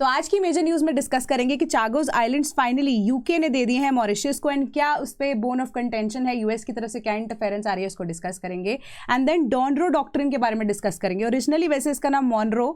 तो आज की मेजर न्यूज में डिस्कस करेंगे कि चागोस आइलैंड्स फाइनली यूके ने दे दिए हैं मॉरिशस को, एंड क्या उस पे बोन ऑफ कंटेंशन है, यूएस की तरफ से क्या इंटरफेरेंस आ रही है उसको डिस्कस करेंगे। एंड देन डॉनरो डॉक्ट्रिन के बारे में डिस्कस करेंगे। ओरिजिनली वैसे इसका नाम मॉनरो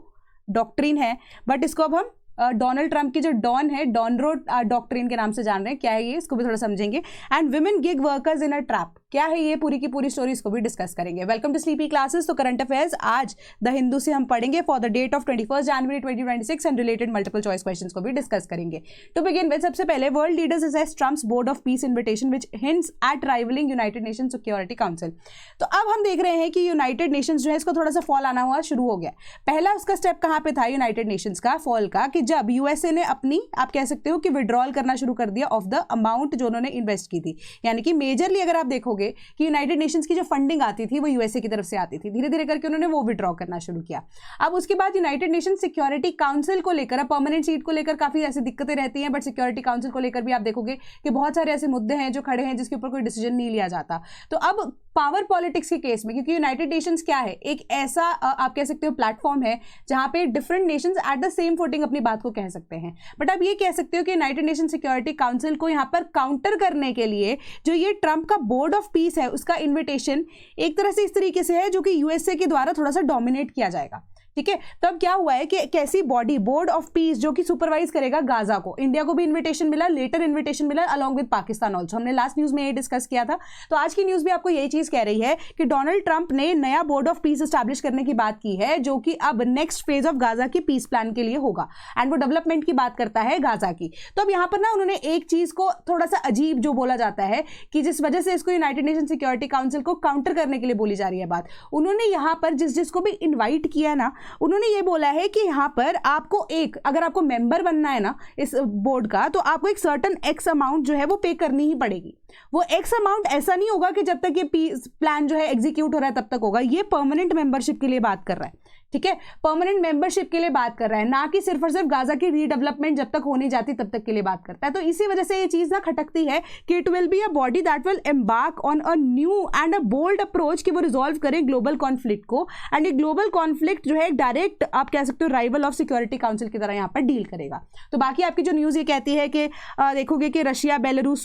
डॉक्ट्रिन है, बट इसको अब हम डोनाल्ड ट्रंप की जो डॉन है डॉनरो डॉक्ट्रिन के नाम से जान रहे हैं। क्या है ये, इसको भी थोड़ा समझेंगे। And women gig workers in a trap, क्या है ये पूरी की पूरी स्टोरी, इसको भी डिस्कस करेंगे। Welcome to sleepy classes. तो करंट अफेयर्स आज द हिंदू से हम पढ़ेंगे for the date of 21 January 2026 and related multiple choice questions को भी डिस्कस करेंगे। टू बिगिन विद, सबसे पहले world leaders assess Trump's board of peace invitation which hints at rivalling United Nations Security Council. तो अब हम देख रहे हैं कि यूनाइटेड नेशंस जो है इसको थोड़ा सा फॉल आना हुआ शुरू हो गया। पहला उसका स्टेप कहाँ पे था यूनाइटेड नेशंस का फॉल का, कि जब यूएसए ने अपनी, आप कह सकते हो कि विड्रॉल करना शुरू कर दिया ऑफ द अमाउंट जो उन्होंने इन्वेस्ट की थी। यानी कि मेजरली अगर आप देखोगे कि यूनाइटेड नेशंस की जो फंडिंग आती थी वो यूएसए की तरफ से आती थी, धीरे धीरे करके उन्होंने वो विड्रॉ करना शुरू किया। अब उसके बाद यूनाइटेड नेशन सिक्योरिटी काउंसिल को लेकर, परमानेंट सीट को लेकर काफी ऐसी दिक्कतें रहती हैं, बट सिक्योरिटी काउंसिल को लेकर भी आप देखोगे कि बहुत सारे ऐसे मुद्दे हैं जो खड़े हैं जिसके ऊपर कोई डिसीजन नहीं लिया जाता। तो अब पावर पॉलिटिक्स के केस में, क्योंकि यूनाइटेड नेशंस क्या है, एक ऐसा आप कह सकते हो प्लेटफॉर्म है जहां पे different Nations at the same footing अपनी बात को कह सकते हैं। बट आप ये कह सकते हो कि यूनाइटेड नेशन सिक्योरिटी काउंसिल को यहां पर काउंटर करने के लिए जो ये ट्रंप का बोर्ड ऑफ पीस है उसका इन्विटेशन एक तरह से इस तरीके से है जो कि यूएसए के द्वारा थोड़ा सा डोमिनेट किया जाएगा। ठीक है, तो अब क्या हुआ है कि कैसी बॉडी, बोर्ड ऑफ पीस, जो कि सुपरवाइज करेगा गाजा को। इंडिया को भी इनविटेशन मिला, लेटर इनविटेशन मिला अलॉन्ग विद पाकिस्तान ऑल्सो। हमने लास्ट न्यूज में ये डिस्कस किया था। तो आज की न्यूज भी आपको यही चीज कह रही है कि डोनाल्ड ट्रंप ने नया बोर्ड ऑफ पीस एस्टैब्लिश करने की बात की है, जो कि अब नेक्स्ट फेज ऑफ गाजा की पीस प्लान के लिए होगा, एंड वो डेवलपमेंट की बात करता है गाजा की। तो अब यहां पर ना उन्होंने एक चीज को थोड़ा सा अजीब जो बोला जाता है कि जिस वजह से इसको यूनाइटेड नेशन सिक्योरिटी काउंसिल को काउंटर करने के लिए बोली जा रही है बात, उन्होंने यहां पर जिसको भी इन्वाइट किया ना, उन्होंने ये बोला है कि यहां पर आपको अगर आपको मेंबर बनना है ना इस बोर्ड का, तो आपको एक सर्टेन एक्स अमाउंट जो है वो पे करनी ही पड़ेगी। वो एक्स अमाउंट ऐसा नहीं होगा कि जब तक ये पीस प्लान जो है एग्जीक्यूट हो रहा है तब तक होगा। ये परमानेंट मेंबरशिप के लिए बात कर रहा है। ठीक है, परमानेंट मेंबरशिप के लिए बात कर रहा है, ना कि सिर्फ और सिर्फ गाजा की रीडेवलपमेंट जब तक होने जाती तब तक के लिए बात करता है। तो इसी वजह से ये चीज ना खटकती है कि it will be a body that will embark on a new and a bold approach कि वो रिजॉल्व करे ग्लोबल कॉन्फ्लिक्ट को, एंड ये ग्लोबल कॉन्फ्लिक्ट जो है डायरेक्ट आप कह सकते हो राइवल ऑफ सिक्योरिटी काउंसिल की तरह यहाँ पर डील करेगा। तो बाकी आपकी जो न्यूज ये कहती है कि देखोगे कि Russia, Belarus,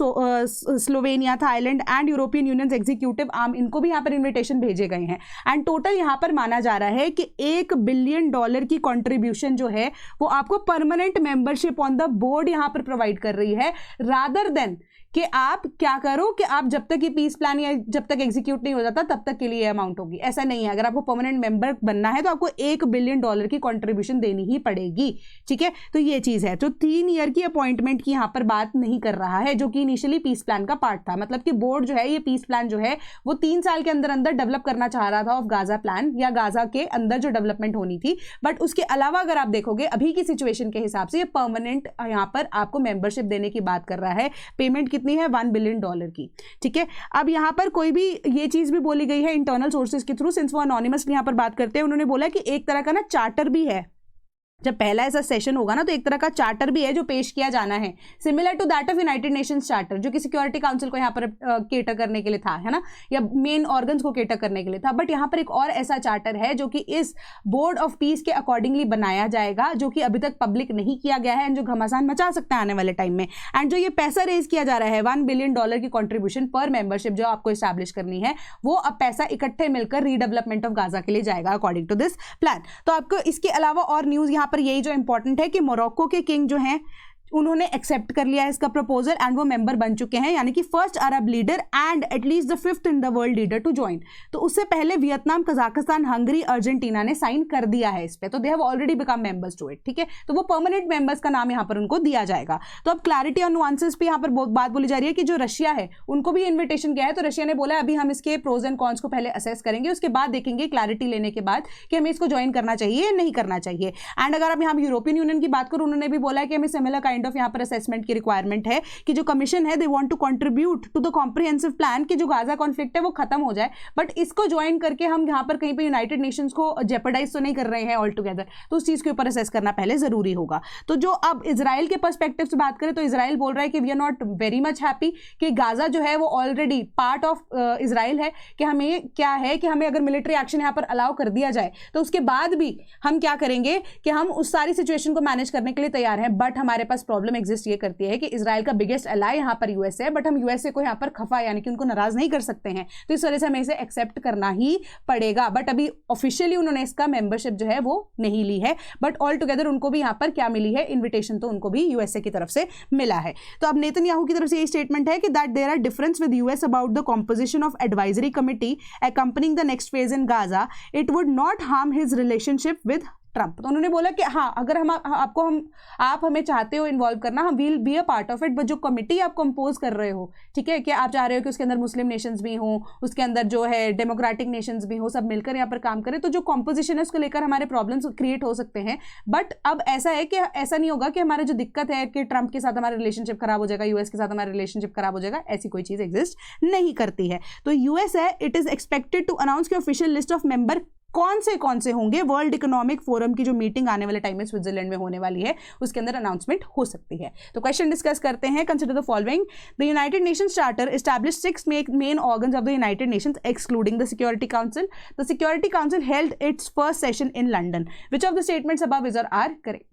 Slovenia, Thailand and European union executive arm, इनको भी यहाँ पर इन्विटेशन भेजे गए हैं, एंड टोटल यहाँ पर माना जा रहा है कि $1 बिलियन की कंट्रीब्यूशन जो है वो आपको permanent membership on the board यहां पर प्रोवाइड कर रही है, रादर देन कि आप क्या करो कि आप जब तक ये पीस प्लान या जब तक एग्जीक्यूट नहीं हो जाता तब तक के लिए अमाउंट होगी। ऐसा नहीं है, अगर आपको परमानेंट मेंबर बनना है तो आपको $1 बिलियन की कंट्रीब्यूशन देनी ही पड़ेगी। ठीक है, तो ये चीज है। तो 3 ईयर की अपॉइंटमेंट की यहां पर बात नहीं कर रहा है, जो कि इनिशियली पीस प्लान का पार्ट था। मतलब कि बोर्ड जो है, ये पीस प्लान जो है वो 3 साल के अंदर अंदर डेवलप करना चाह रहा था ऑफ गाजा प्लान, या गाजा के अंदर जो डेवलपमेंट होनी थी। बट उसके अलावा अगर आप देखोगे अभी की सिचुएशन के हिसाब से ये परमानेंट यहां पर आपको मेंबरशिप देने की बात कर रहा है। पेमेंट कितनी है? $1 बिलियन की। ठीक है, अब यहां पर कोई भी ये चीज भी बोली गई है इंटरनल सोर्सेज के थ्रू, सिंस वो अनोनिमसली यहां पर बात करते हैं, उन्होंने बोला कि एक तरह का ना चार्टर भी है। जब पहला ऐसा सेशन होगा ना तो एक तरह का चार्टर भी है जो पेश किया जाना है, similar to that of United Nations charter, जो कि सिक्योरिटी काउंसिल को यहाँ पर केटर करने के लिए था, है ना, या मेन ऑर्गन्स को केटर करने के लिए था। बट यहाँ पर एक और ऐसा चार्टर है जो कि इस बोर्ड ऑफ पीस के अकॉर्डिंगली बनाया जाएगा, जो कि अभी तक पब्लिक नहीं किया गया है, एंड जो घमासान मचा सकता है आने वाले टाइम में। एंड जो ये पैसा रेज किया जा रहा है $1 बिलियन की कॉन्ट्रीब्यूशन पर मेंबरशिप जो आपको एस्टैब्लिश करनी है, वो अब पैसा इकट्ठे मिलकर रीडेवलपमेंट ऑफ गाजा के लिए जाएगा अकॉर्डिंग टू दिस प्लान। तो आपको इसके अलावा और न्यूज यहाँ पर यही जो इंपॉर्टेंट है कि मोरक्को के किंग जो हैं उन्होंने एक्सेप्ट कर लिया है इसका प्रपोजल, एंड वो मेंबर बन चुके हैं, यानी कि first Arab leader and at least the 5th in the world leader to join. तो उससे पहले वियतनाम, कजाकिस्तान, हंगरी, अर्जेंटीना ने साइन कर दिया है इस पे, तो they have already become members to it. ठीक है, तो वो परमानेंट मेंबर्स का नाम यहाँ पर उनको दिया जाएगा। तो अब क्लैरिटी और नुआंसेस पे यहाँ पर बात बोली जा रही है कि जो रशिया है उनको भी इन्विटेशन गया है, तो रशिया ने बोला अभी हम इसके प्रोज एंड कॉन्स को पहले असेस करेंगे, उसके बाद देखेंगे क्लैरिटी लेने के बाद कि हमें इसको ज्वाइन करना चाहिए या नहीं करना चाहिए। एंड अगर आप यहाँ यूरोपियन यूनियन की बात करो, उन्होंने भी बोला है कि हमें सिमिलर काइंड काइंड ऑफ यहाँ पर असेसमेंट की रिक्वायरमेंट है कि जो कमीशन है they want to contribute to the comprehensive plan कि जो गाजा कॉन्फ्लिक्ट है वो खत्म हो जाए, बट इसको ज्वाइन करके हम यहाँ पर कहीं पे यूनाइटेड नेशंस को जेपरडाइज तो नहीं कर रहे हैं ऑल टुगेदर, तो उस चीज के ऊपर असेस करना पहले जरूरी होगा। तो जो अब इजराइल के पर्सपेक्टिव से बात करें तो इजराइल बोल रहा है कि we are not very much happy कि गाजा जो है वो ऑलरेडी पार्ट ऑफ इजराइल है, कि हमें क्या है कि हमें अगर मिलिट्री एक्शन यहाँ पर अलाउ कर दिया जाए तो उसके बाद भी हम क्या करेंगे कि हम उस सारी सिचुएशन को मैनेज करने के लिए तैयार हैं, बट हमारे पास प्रॉब्लम एग्जिस्ट ये करती है कि इजराइल का बिगेस्ट एलाई यहाँ पर यूएसए है, बट हम यूएसए को यहाँ पर खफा यानी कि उनको नाराज नहीं कर सकते हैं, तो इस वजह से हमें इसे एक्सेप्ट करना ही पड़ेगा। बट अभी ऑफिशियली उन्होंने इसका मेंबरशिप जो है वो नहीं ली है, बट ऑल टुगेदर उनको भी यहाँ पर क्या मिली है, इन्विटेशन तो उनको भी यूएसए की तरफ से मिला है। तो अब नेतन्याहू की तरफ से ये स्टेटमेंट है कि that there are difference with US about the composition of advisory committee accompanying the next phase in Gaza, it would not harm his relationship with Trump. तो उन्होंने बोला कि हाँ अगर आप हमें चाहते हो इन्वॉल्व करना, हम will be a part of it, but जो कमिटी आप कंपोज कर रहे हो, ठीक है, कि आप चाह रहे हो कि उसके अंदर मुस्लिम नेशंस भी हों, उसके अंदर जो है डेमोक्रेटिक नेशंस भी हों, सब मिलकर यहाँ पर काम करें, तो जो कॉम्पोजिशन है उसको लेकर हमारे प्रॉब्लम्स क्रिएट हो सकते हैं। बट अब ऐसा है कि ऐसा नहीं होगा कि हमारा जो दिक्कत है कि ट्रंप के साथ हमारा रिलेशनशिप खराब हो जाएगा, यूएस के साथ हमारा रिलेशनशिप खराब हो जाएगा, ऐसी कोई चीज़ एग्जिस्ट नहीं करती है। तो यूएस है it is expected to announce की ऑफिशियल लिस्ट ऑफ मेंबर कौन से होंगे वर्ल्ड इकोनॉमिक फोरम की जो मीटिंग आने वाले टाइम में स्विट्जरलैंड में होने वाली है, उसके अंदर अनाउंसमेंट हो सकती है। तो क्वेश्चन डिस्कस करते हैं। Consider the following, the United Nations charter established 6 main organs of the United Nations excluding the Security Council. The Security Council held its first session in London. Which of the statements above is or are correct?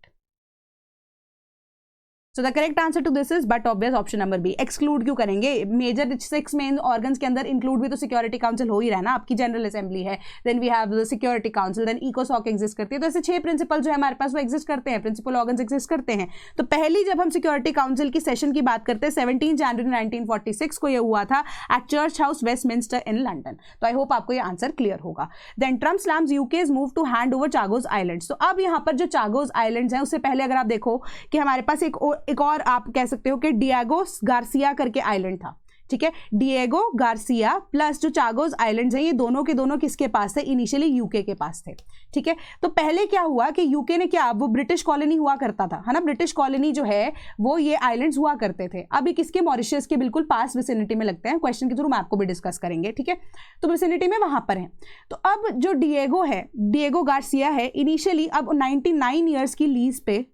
So the correct answer to this is but obvious option number B। Exclude क्यों करेंगे? Major 6 main organs के अंदर include भी तो security council हो ही रहा है ना, आपकी जनरल असेंबली है, then we have the Security Council, then इकोसॉक एग्जिस्ट करती है। तो ऐसे 6 प्रिंसिपल जो है हमारे पास वो एग्जिस्ट करते हैं, प्रिंसिपल ऑर्गन्स एग्जिस्ट करते हैं। तो पहली जब हम सिक्योरिटी काउंसिल की सेशन की बात करते हैं 17 जनवरी 1946 को ये हुआ था at Church House Westminster in London. तो आई होप आपको ये आंसर क्लियर होगा। Then Trump slams UK's move to hand over Chagos Islands. तो अब यहाँ पर जो चागोस आइलैंड्स हैं उससे पहले अगर आप देखो कि हमारे पास एक और आप कह सकते हो कि डिएगो गार्सिया करके आइलैंड था, ठीक है, डिएगो गार्सिया प्लस जो चागोस आइलैंड्स हैं ये दोनों के दोनों किसके पास थे? इनिशियली यूके के पास थे, ठीक है। तो पहले क्या हुआ कि यूके ने क्या, वो ब्रिटिश कॉलोनी हुआ करता था, है ना, ब्रिटिश कॉलोनी जो है वो ये आइलैंड्स हुआ करते थे। अब ये किसके? मॉरिशस के बिल्कुल पास विसिनिटी में लगते हैं। क्वेश्चन के थ्रू मैं आपको भी डिस्कस करेंगे, ठीक है। तो विसिनिटी में वहां पर है। तो अब जो डिएगो है, डिएगो गार्सिया है, इनिशियली अब 99 ईयर्स की लीज पे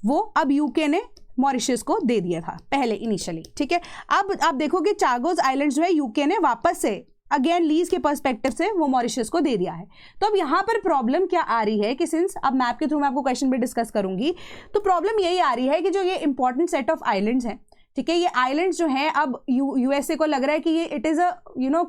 वो अब यूके ने मॉरिशस को दे दिया था पहले इनिशियली, ठीक है। अब आप देखो कि चागोस आइलैंड्स जो है यूके ने वापस से अगेन लीज के पर्सपेक्टिव से वो मॉरिशस को दे दिया है। तो अब यहाँ पर प्रॉब्लम क्या आ रही है कि सिंस अब मैप के थ्रू मैं आपको क्वेश्चन भी डिस्कस करूंगी, तो प्रॉब्लम यही आ रही है कि जो ये इंपॉर्टेंट सेट ऑफ आइलैंड्स हैं, ठीक है, ये आइलैंड्स जो हैं अब यूएसए को लग रहा है कि ये it is a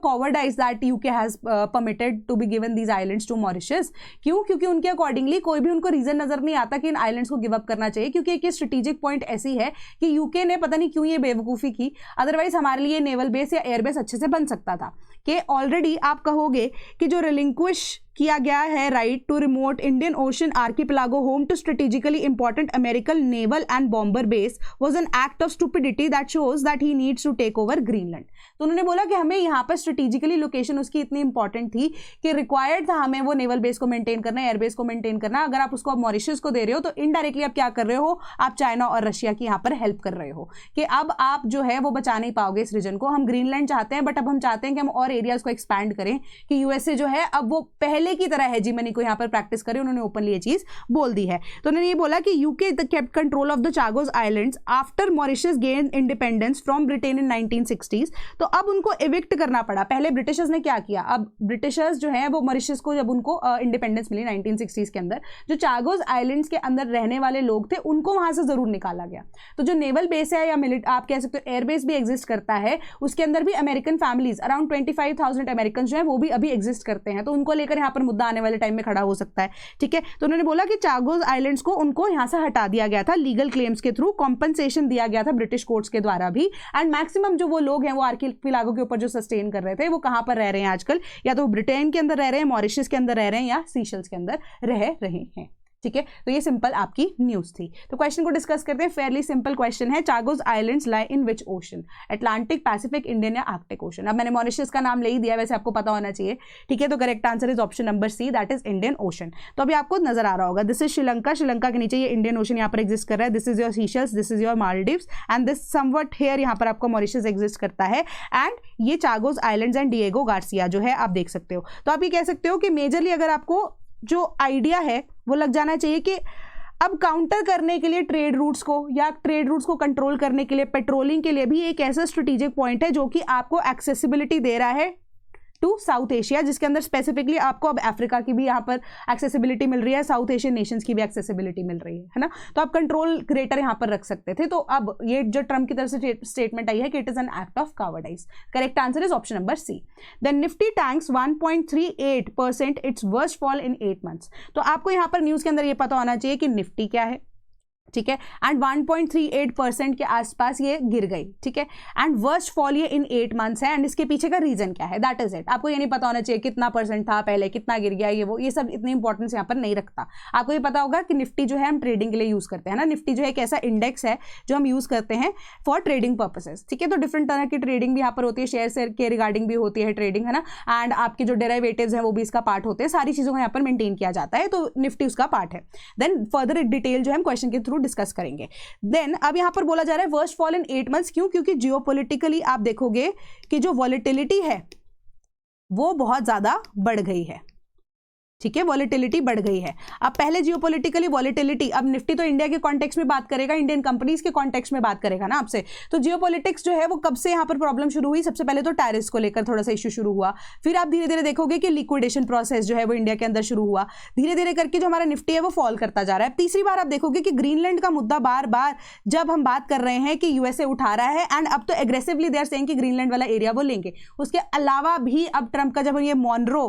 cowardice that UK has permitted to be given these islands to Mauritius. क्यों? क्योंकि उनके अकॉर्डिंगली कोई भी उनको रीजन नजर नहीं आता कि इन आइलैंड्स को गिव अप करना चाहिए, क्योंकि एक स्ट्रेटेजिक पॉइंट ऐसी है कि यूके ने पता नहीं क्यों ये बेवकूफ़ी की, अदरवाइज हमारे लिए नेवल बेस या एयरबेस अच्छे से बन सकता था। कि ऑलरेडी आप कहोगे कि जो रिलिंक्विश किया गया है right to remote Indian Ocean archipelago home to strategically important American naval and bomber base was an act of stupidity that shows that he needs to take over Greenland. तो उन्होंने बोला कि हमें यहाँ पर स्ट्रेटेजिकली लोकेशन उसकी इतनी important थी कि रिक्वायर्ड था हमें वो नेवल बेस को मेंटेन करना, एयरबेस को मेंटेन करना। अगर आप उसको मॉरिशस को दे रहे हो तो इनडायरेक्टली आप क्या कर रहे हो? आप चाइना और रशिया की यहाँ पर हेल्प कर रहे हो कि अब आप जो है वो बचा नहीं पाओगे इस रीजन को। हम ग्रीनलैंड चाहते हैं, बट अब हम चाहते हैं कि हम और एरियाज को एक्सपैंड करें, कि यूएसए जो है अब वो पहले की तरह हेजीमनी को यहाँ पर प्रैक्टिस करे। उन्होंने ओपनली ये चीज बोल दी है। तो उन्होंने ये बोला कि UK kept control of the Chagos islands after Mauritius gain independence from Britain in 1960s। तो अब उनको इविक्ट करना पड़ा। पहले ब्रिटिशर्स ने क्या किया, अब ब्रिटिशर्स जो है वो मॉरिशस को जब उनको इंडिपेंडेंस मिली 1960s के अंदर, जो चागोस आइलैंड्स के अंदर रहने वाले लोग थे उनको वहां से जरूर निकाला गया। तो जो नेवल बेस है या आप कह सकते हो एयरबेस भी एग्जिस्ट करता है, उसके अंदर भी अमेरिकन फैमिलीज अराउंड 25,000 अमेरिकन जो है वो भी अभी एग्जिस्ट करते हैं। तो उनको लेकर यहाँ पर मुद्दा आने वाले टाइम में खड़ा हो सकता है, ठीक है। तो उन्होंने बोला कि चागोस आइलैंड्स को उनको यहाँ से हटा दिया गया था लीगल क्लेम्स के थ्रू, कॉम्पनसेशन दिया गया था ब्रिटिश कोर्ट्स के द्वारा भी। एंड मैक्सिमम जो वो लोग हैं वो आर्किपेलागो के ऊपर जो सस्टेन कर रहे थे वो कहाँ पर रह रहे हैं आजकल? या तो ब्रिटेन के अंदर रह रहे हैं, मॉरिशस के अंदर रह रहे हैं, या सीशल्स के अंदर रह रहे हैं, ठीक है, तो ये सिंपल आपकी न्यूज थी। तो क्वेश्चन को डिस्कस करते हैं। फेयरली सिंपल क्वेश्चन है, चागोस आइलैंड्स लाई इन विच ओशन? अटलांटिक, पैसिफिक, इंडियन या आर्कटिक ओशन? अब मैंने मॉरिशस का नाम ले ही दिया, वैसे आपको पता होना चाहिए। ठीक है, तो correct answer is option number C, that is Indian Ocean. तो अभी आपको नजर आ रहा होगा, दिस इज श्रीलंका, श्रीलंका के नीचे ये इंडियन ओशन यहाँ पर एग्जिस्ट कर रहा है। This is your Seychelles, this is your Maldives and this somewhat here यहाँ पर आपको मॉरिशस एग्जिस्ट करता है। एंड ये Chagos Islands and Diego Garcia जो है आप देख सकते हो। तो आप ये कह सकते हो कि मेजरली अगर आपको जो आइडिया है वो लग जाना चाहिए कि अब काउंटर करने के लिए ट्रेड रूट्स को या ट्रेड रूट्स को कंट्रोल करने के लिए पेट्रोलिंग के लिए भी एक ऐसा स्ट्रेटेजिक पॉइंट है जो कि आपको एक्सेसिबिलिटी दे रहा है टू साउथ एशिया, जिसके अंदर स्पेसिफिकली आपको अब अफ्रीका की भी यहाँ पर एक्सेसिबिलिटी मिल रही है, साउथ एशियन नेशंस की भी एक्सेसिबिलिटी मिल रही है ना। तो आप कंट्रोल ग्रेटर यहाँ पर रख सकते थे। तो अब ये जो ट्रम्प की तरफ से स्टेटमेंट आई है कि it is an act of cowardice. Correct answer is option number C. The Nifty tanks 1.38% its worst fall in 8 months। तो आपको यहाँ पर न्यूज के अंदर ये पता होना चाहिए कि निफ्टी क्या है, ठीक है, एंड 1.38% के आसपास ये गिर गई, ठीक है, एंड वर्स्ट फॉल ये इन 8 months है। एंड इसके पीछे का रीजन क्या है, दैट इज इट। आपको ये नहीं पता होना चाहिए कितना परसेंट था पहले, कितना गिर गया, ये सब इतनी इंपॉर्टेंस यहाँ पर नहीं रखता। आपको ये पता होगा कि निफ्टी जो है हम ट्रेडिंग के लिए यूज करते हैं ना। निफ्टी जो है एक ऐसा इंडेक्स है जो हम यूज करते हैं फॉर ट्रेडिंग पर्पसेस, ठीक है। तो डिफरेंट तरह की ट्रेडिंग भी यहाँ पर होती है, शेयर के रिगार्डिंग भी होती है ट्रेडिंग, है ना, एंड आपके जो डेरिवेटिव्स हैं वो भी इसका पार्ट होते हैं। सारी चीजों को यहाँ पर मेंटेन किया जाता है, तो निफ्टी उसका पार्ट है। देन फर्दर डिटेल जो है हम क्वेश्चन के थ्रू डिस्कस करेंगे। देन अब यहां पर बोला जा रहा है वर्स्ट फॉल इन 8 months, क्यों? क्योंकि जियोपॉलिटिकली आप देखोगे कि जो वॉलेटिलिटी है वो बहुत ज्यादा बढ़ गई है, ठीक है, वॉलेटिलिटी बढ़ गई है। अब पहले जियोपॉलिटिकली वॉलेटिलिटी, अब निफ्टी तो इंडिया के कॉन्टेक्स्ट में बात करेगा, इंडियन कंपनीज के कॉन्टेक्स्ट में बात करेगा ना आपसे। तो जियोपॉलिटिक्स जो है वो कब से यहाँ पर प्रॉब्लम शुरू हुई? सबसे पहले तो टैरिफ्स को लेकर थोड़ा सा इशू शुरू हुआ, फिर आप धीरे धीरे देखोगे कि लिक्विडेशन प्रोसेस जो है वो इंडिया के अंदर शुरू हुआ, धीरे धीरे करके जो हमारा निफ्टी है वो फॉल करता जा रहा है। तीसरी बार आप देखोगे कि ग्रीनलैंड का मुद्दा बार बार जब हम बात कर रहे हैं कि यूएसए उठा रहा है, एंड अब तो एग्रेसिवली दे आर सेइंग कि ग्रीनलैंड वाला एरिया वो लेंगे। उसके अलावा भी अब ट्रंप का जब हम ये मॉनरो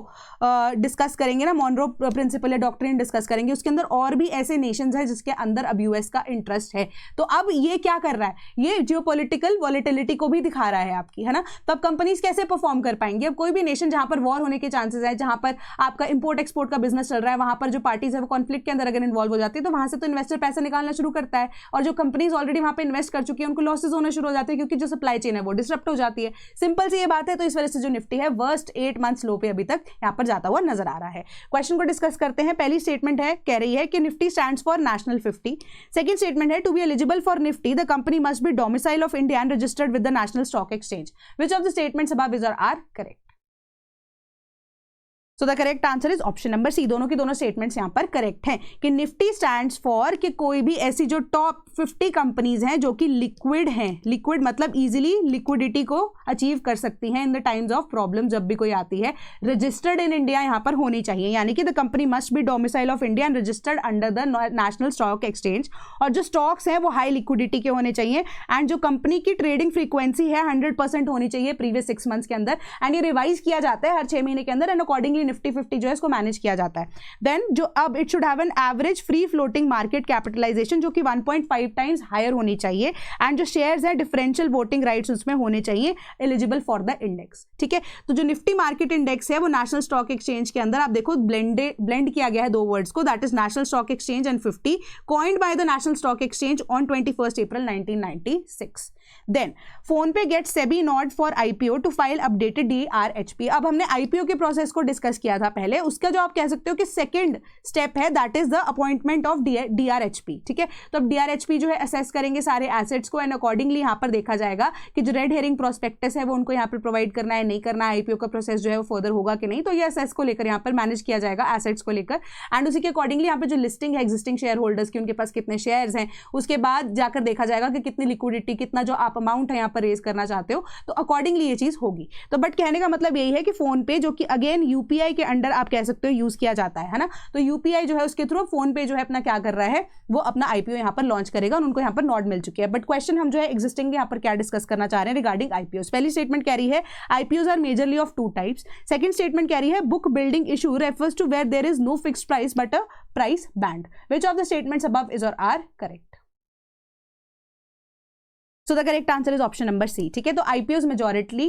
डिस्कस करेंगे ना, मॉनरो प्रिंसिपल या डॉक्ट्रिन डिस्कस करेंगे, उसके अंदर और भी ऐसे नेशंस हैं जिसके अंदर अब यूएस का इंटरेस्ट है। तो अब ये क्या कर रहा है, ये जियोपॉलिटिकल वॉलेटिलिटी को भी दिखा रहा है आपकी, है ना। तो अब कंपनीज कैसे परफॉर्म कर पाएंगे? अब कोई भी नेशन जहां पर वॉर होने के चांसेस है, जहां पर आपका इंपोर्ट एक्सपोर्ट का बिजनेस चल रहा है, वहां पर जो पार्टीज है वो कॉन्फ्लिक्ट के अंदर अगर इन्वॉल्व हो जाती है, तो वहां से तो इन्वेस्टर पैसा निकालना शुरू करता है, और जो कंपनीज ऑलरेडी वहां पर इन्वेस्ट कर चुकी है उनको लॉसेज होना शुरू हो जाते हैं, क्योंकि जो सप्लाई चेन है वो डिस्टर्ब हो जाती है। सिंपल सी ये बात है। तो इस वजह से जो निफ्टी है वर्स्ट 8 months लो पे अभी तक यहाँ पर जाता हुआ नजर आ रहा है। क्वेश्चन को डिस्कस करते हैं। पहली स्टेटमेंट है, कह रही है कि Nifty stands for national 50। Second statement है, to be eligible for Nifty the company must be domicile of India and registered with the National Stock Exchange. Which of the statements above is or are correct? So the correct answer is option number C. दोनों की दोनों statements यहां पर correct हैं कि Nifty stands for कि कोई भी ऐसी जो टॉप 50 कंपनीज हैं जो कि लिक्विड हैं, लिक्विड मतलब इजीली लिक्विडिटी को अचीव कर सकती हैं in the times of problem, जब भी कोई आती है, रजिस्टर्ड इन इंडिया यहां पर होनी चाहिए। यानी कि the company must be domicile of India and registered under the National Stock exchange. और जो स्टॉक्स हैं वो हाई लिक्विडिटी के होने चाहिए, एंड जो कंपनी की ट्रेडिंग फ्रीक्वेंसी है 100% होनी चाहिए प्रीवियस 6 months के अंदर, एंड ये रिवाइज किया जाता है हर 6 महीने के अंदर, एंड अकॉर्डिंगली निफ्टी 50 जो है इसको मैनेज किया जाता है। देन जो अब it should have an average free floating market capitalisation जो कि 1.5 times हायर होनी चाहिए, एंड जो शेयर्स है डिफरेंशियल वोटिंग राइट्स उसमें होने चाहिए एलिजिबल फॉर द इंडेक्स, ठीक है। तो जो निफ्टी मार्केट इंडेक्स है वो नेशनल स्टॉक एक्सचेंज के अंदर आप देखो ब्लेंड किया गया है दो वर्ड्स को, that is National Stock Exchange and 50, coined by the National Stock Exchange on 21 April 1996। Then PhonePe get SEBI nod for IPO to file updated DRHP। अब हमने आईपीओ के प्रोसेस को डिस्कस किया था पहले, उसका जो आप कह सकते हो कि सेकंड स्टेप है that is the appointment of DRHP, ठीक है। तो अब DRHP जो है असेस करेंगे सारे एसेट्स को, एंड अकॉर्डिंगली यहाँ पर देखा जाएगा कि जो रेड हेरिंग प्रोस्पेक्टस है वो उनको यहाँ पर प्रोवाइड करना है, नहीं करना है, आईपीओ का प्रोसेस जो है वो फर्दर होगा कि नहीं। तो ये असेस को लेकर यहाँ पर मैनेज किया जाएगा एसेट्स को लेकर, एंड उसी के अकॉर्डिंगली यहाँ पर जो लिस्टिंग है एग्जिस्टिंग शेयर होल्डर्स की, उनके पास कितने शेयर्स हैं, उसके बाद जाकर देखा जाएगा कि कितनी लिक्विडिटी, कितना जो आप अमाउंट है यहाँ पर रेज करना चाहते हो, तो अकॉर्डिंगली ये चीज होगी। तो बट कहने का मतलब यही है कि फोन पे जो कि अगेन यूपीआई के अंडर आप कह सकते हो यूज किया जाता है ना, तो यूपीआई जो है उसके थ्रू फोन पे जो है अपना क्या कर रहा है, वो अपना आईपीओ यहाँ पर लॉन्च करेगा, और उनको यहाँ पर नॉड मिल चुकी है। बट क्वेश्चन हम जो है एग्जिस्टिंग यहाँ पर क्या डिस्कस करना चाह रहे हैं रिगार्डिंग आईपीओ। पहली स्टेटमेंट कह रही है IPOs are majorly of 2 types। Second statement कह रही है book building issue refers to where there is no fixed price but a price band. Which of the statements above is or are correct? So the correct answer is option number C. ठीक है, तो IPOs मेजॉरिटली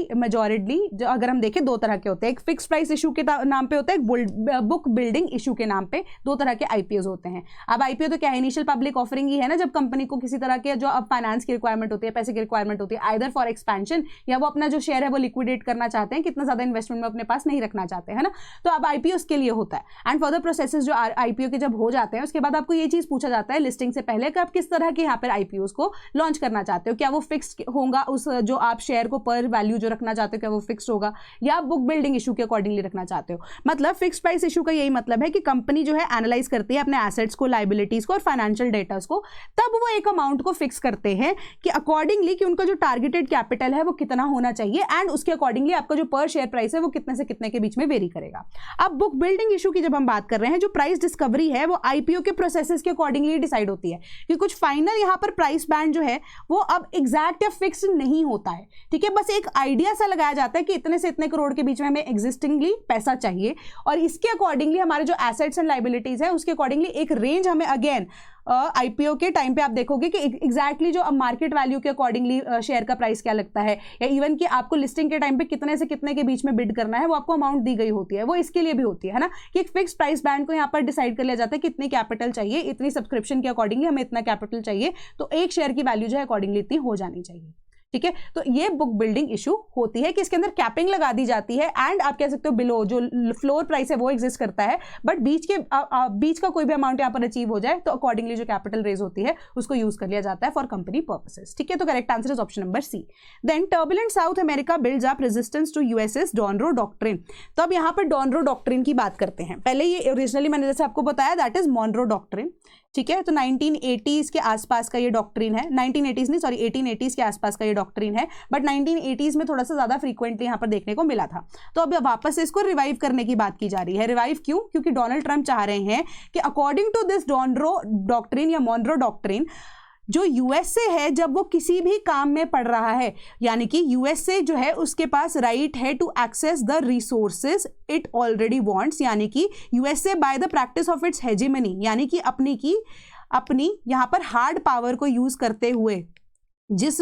अगर हम देखें दो तरह के होते हैं, एक फिक्स प्राइस इशू के नाम पे होता है, एक बुक बिल्डिंग इशू के नाम पे दो तरह के आईपीओज होते हैं। अब आईपीओ तो क्या है, इनिशियल पब्लिक ऑफरिंग ही है ना, जब कंपनी को किसी तरह के जो अब फाइनेंस की रिक्वायरमेंट होती है, पैसे की रिक्वायरमेंट होती है, आइदर फॉर एक्सपेंशन या वो अपना जो शेयर है वो लिक्विडेट करना चाहते हैं, कितना ज्यादा इन्वेस्टमेंट में अपने पास नहीं रखना चाहते हैं ना, तो अब आईपीओ के लिए होता है। एंड फर्दर प्रोसेसेस जो आईपीओ के जब हो जाते हैं उसके बाद आपको ये चीज पूछा जाता है लिस्टिंग से पहले कि आप किस तरह के यहाँ पर आईपीओ को लॉन्च करना चाहते हो, क्या वो फिक्स्ड होगा, उस जो आप शेयर को पर वैल्यू जो रखना चाहते हो क्या वो फिक्स्ड होगा, या आप बुक बिल्डिंग इशू के अकॉर्डिंगली रखना चाहते हो। मतलब फिक्स्ड प्राइस इशू का यही मतलब है कि कंपनी जो है एनालाइज करती है अपने एसेट्स को, लायबिलिटीज को और फाइनेंशियल डेटास को, तब वो एक अमाउंट को फिक्स करते हैं कि अकॉर्डिंगली कि उनका जो टारगेटेड कैपिटल है वो कितना होना चाहिए एंड उसके अकॉर्डिंगली आपका जो पर शेयर प्राइस है वो कितने से कितने के बीच में वेरी करेगा। अब बुक बिल्डिंग इशू की जब हम बात कर रहे हैं, जो प्राइस डिस्कवरी है वो आईपीओ के प्रोसेसेस के अकॉर्डिंगली डिसाइड होती है कि कुछ फाइनल यहाँ पर प्राइस बैंड जो है वो अब एग्जैक्ट या फिक्स नहीं होता है। ठीक है, बस एक आइडिया सा लगाया जाता है कि इतने से इतने करोड़ के बीच में हमें एग्जिस्टिंगली पैसा चाहिए और इसके अकॉर्डिंगली हमारे जो एसेट्स एंड लायबिलिटीज है उसके अकॉर्डिंगली एक रेंज हमें अगेन आईपीओ के टाइम पे आप देखोगे कि एग्जैक्टली जो अब मार्केट वैल्यू के अकॉर्डिंगली शेयर का प्राइस क्या लगता है, या इवन कि आपको लिस्टिंग के टाइम पे कितने से कितने के बीच में बिड करना है वो आपको अमाउंट दी गई होती है, वो इसके लिए भी होती है ना, कि एक फिक्स प्राइस बैंड को यहाँ पर डिसाइड कर लिया जाता है कि इतनी कैपिटल चाहिए, इतनी सब्सक्रिप्शन के अकॉर्डिंगली हमें इतना कैपिटल चाहिए, तो एक शेयर की वैल्यू जो है अकॉर्डिंगली इतनी हो जानी चाहिए। ठीक है, तो ये बुक बिल्डिंग इशू होती है कि इसके अंदर कैपिंग लगा दी जाती है एंड आप कह सकते हो बिलो जो फ्लोर प्राइस है वो एग्जिस्ट करता है, बट बीच का कोई भी अमाउंट यहाँ पर अचीव हो जाए तो अकॉर्डिंगली जो कैपिटल रेज होती है उसको यूज कर लिया जाता है फॉर कंपनी पर्पसेस। ठीक है, तो correct answer is option number C. Then turbulent South America builds up resistance to US's Donroe doctrine. तो अब यहाँ पर डॉनरो डॉक्ट्रिन की बात करते हैं। पहले ये ओरिजिनली मैंने जैसे आपको बताया दैट इज मॉनरो डॉक्ट्रिन। ठीक है, तो 1980s के आसपास का ये डॉक्ट्रिन है, 1980s नहीं सॉरी 1880s के आसपास का ये डॉक्ट्रिन है, बट 1980s में थोड़ा सा ज्यादा फ्रीक्वेंटली यहाँ पर देखने को मिला था। तो अब वापस से इसको रिवाइव करने की बात की जा रही है। रिवाइव क्यों? क्योंकि डोनाल्ड ट्रंप चाह रहे हैं कि अकॉर्डिंग टू दिस डॉनरो डॉक्ट्रिन या मॉनरो डॉक्ट्रिन, जो यूएसए है जब वो किसी भी काम में पड़ रहा है, यानी कि यूएसए जो है उसके पास राइट है to access the resources it already wants, यानी कि USA by the practice of its hegemony, यानी कि अपनी यहाँ पर हार्ड पावर को यूज करते हुए जिस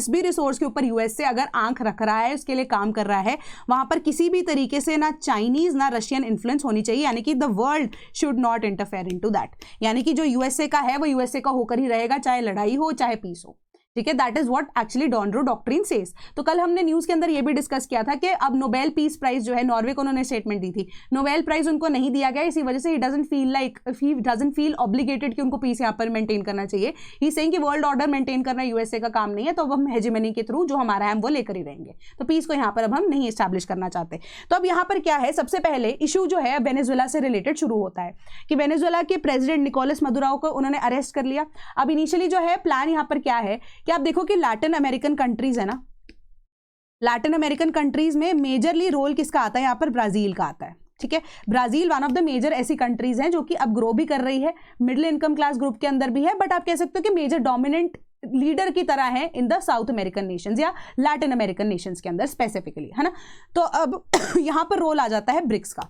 भी रिसोर्स के ऊपर यूएसए अगर आंख रख रहा है, उसके लिए काम कर रहा है, वहां पर किसी भी तरीके से ना चाइनीज ना रशियन इन्फ्लुएंस होनी चाहिए, यानी कि the world should not interfere into that, यानी कि जो यूएसए का है वो यूएसए का होकर ही रहेगा, चाहे लड़ाई हो चाहे पीस हो। ठीक है, that is what actually Donroe doctrine says. तो कल हमने न्यूज के अंदर ये भी डिस्कस किया था कि अब नोबेल पीस प्राइज जो है नॉर्वे को उन्होंने स्टेटमेंट दी थी, नोबेल प्राइज उनको नहीं दिया गया, इसी वजह से ही डजंट फील ऑब्लिगेटेड कि उनको पीस यहाँ पर मेंटेन करना चाहिए। ही सेइंग कि वर्ल्ड ऑर्डर मेंटेन करना यूएसए का काम नहीं है, तो अब हम हेजेमनी के थ्रू जो हमारा है हम वो लेकर ही रहेंगे, तो पीस को यहाँ पर अब हम नहीं एस्टैब्लिश करना चाहते। तो अब यहाँ पर क्या है, सबसे पहले इशू जो है वेनेजुएला से रिलेटेड शुरू होता है कि वेनेजुएला के प्रेसिडेंट निकोलस मदुरो को उन्होंने अरेस्ट कर लिया। अब इनिशियली जो है प्लान यहाँ पर क्या है कि आप देखो कि लैटिन अमेरिकन कंट्रीज है ना, लैटिन अमेरिकन कंट्रीज में मेजरली रोल किसका आता है, यहाँ पर ब्राजील का आता है। ठीक है, Brazil one of the major ऐसी कंट्रीज हैं जो कि अब ग्रो भी कर रही है, मिडिल इनकम क्लास ग्रुप के अंदर भी है, बट आप कह सकते हो कि मेजर डोमिनेंट लीडर की तरह है in the south American Nations या लैटिन अमेरिकन नेशंस के अंदर स्पेसिफिकली, है ना। तो अब यहां पर रोल आ जाता है ब्रिक्स का।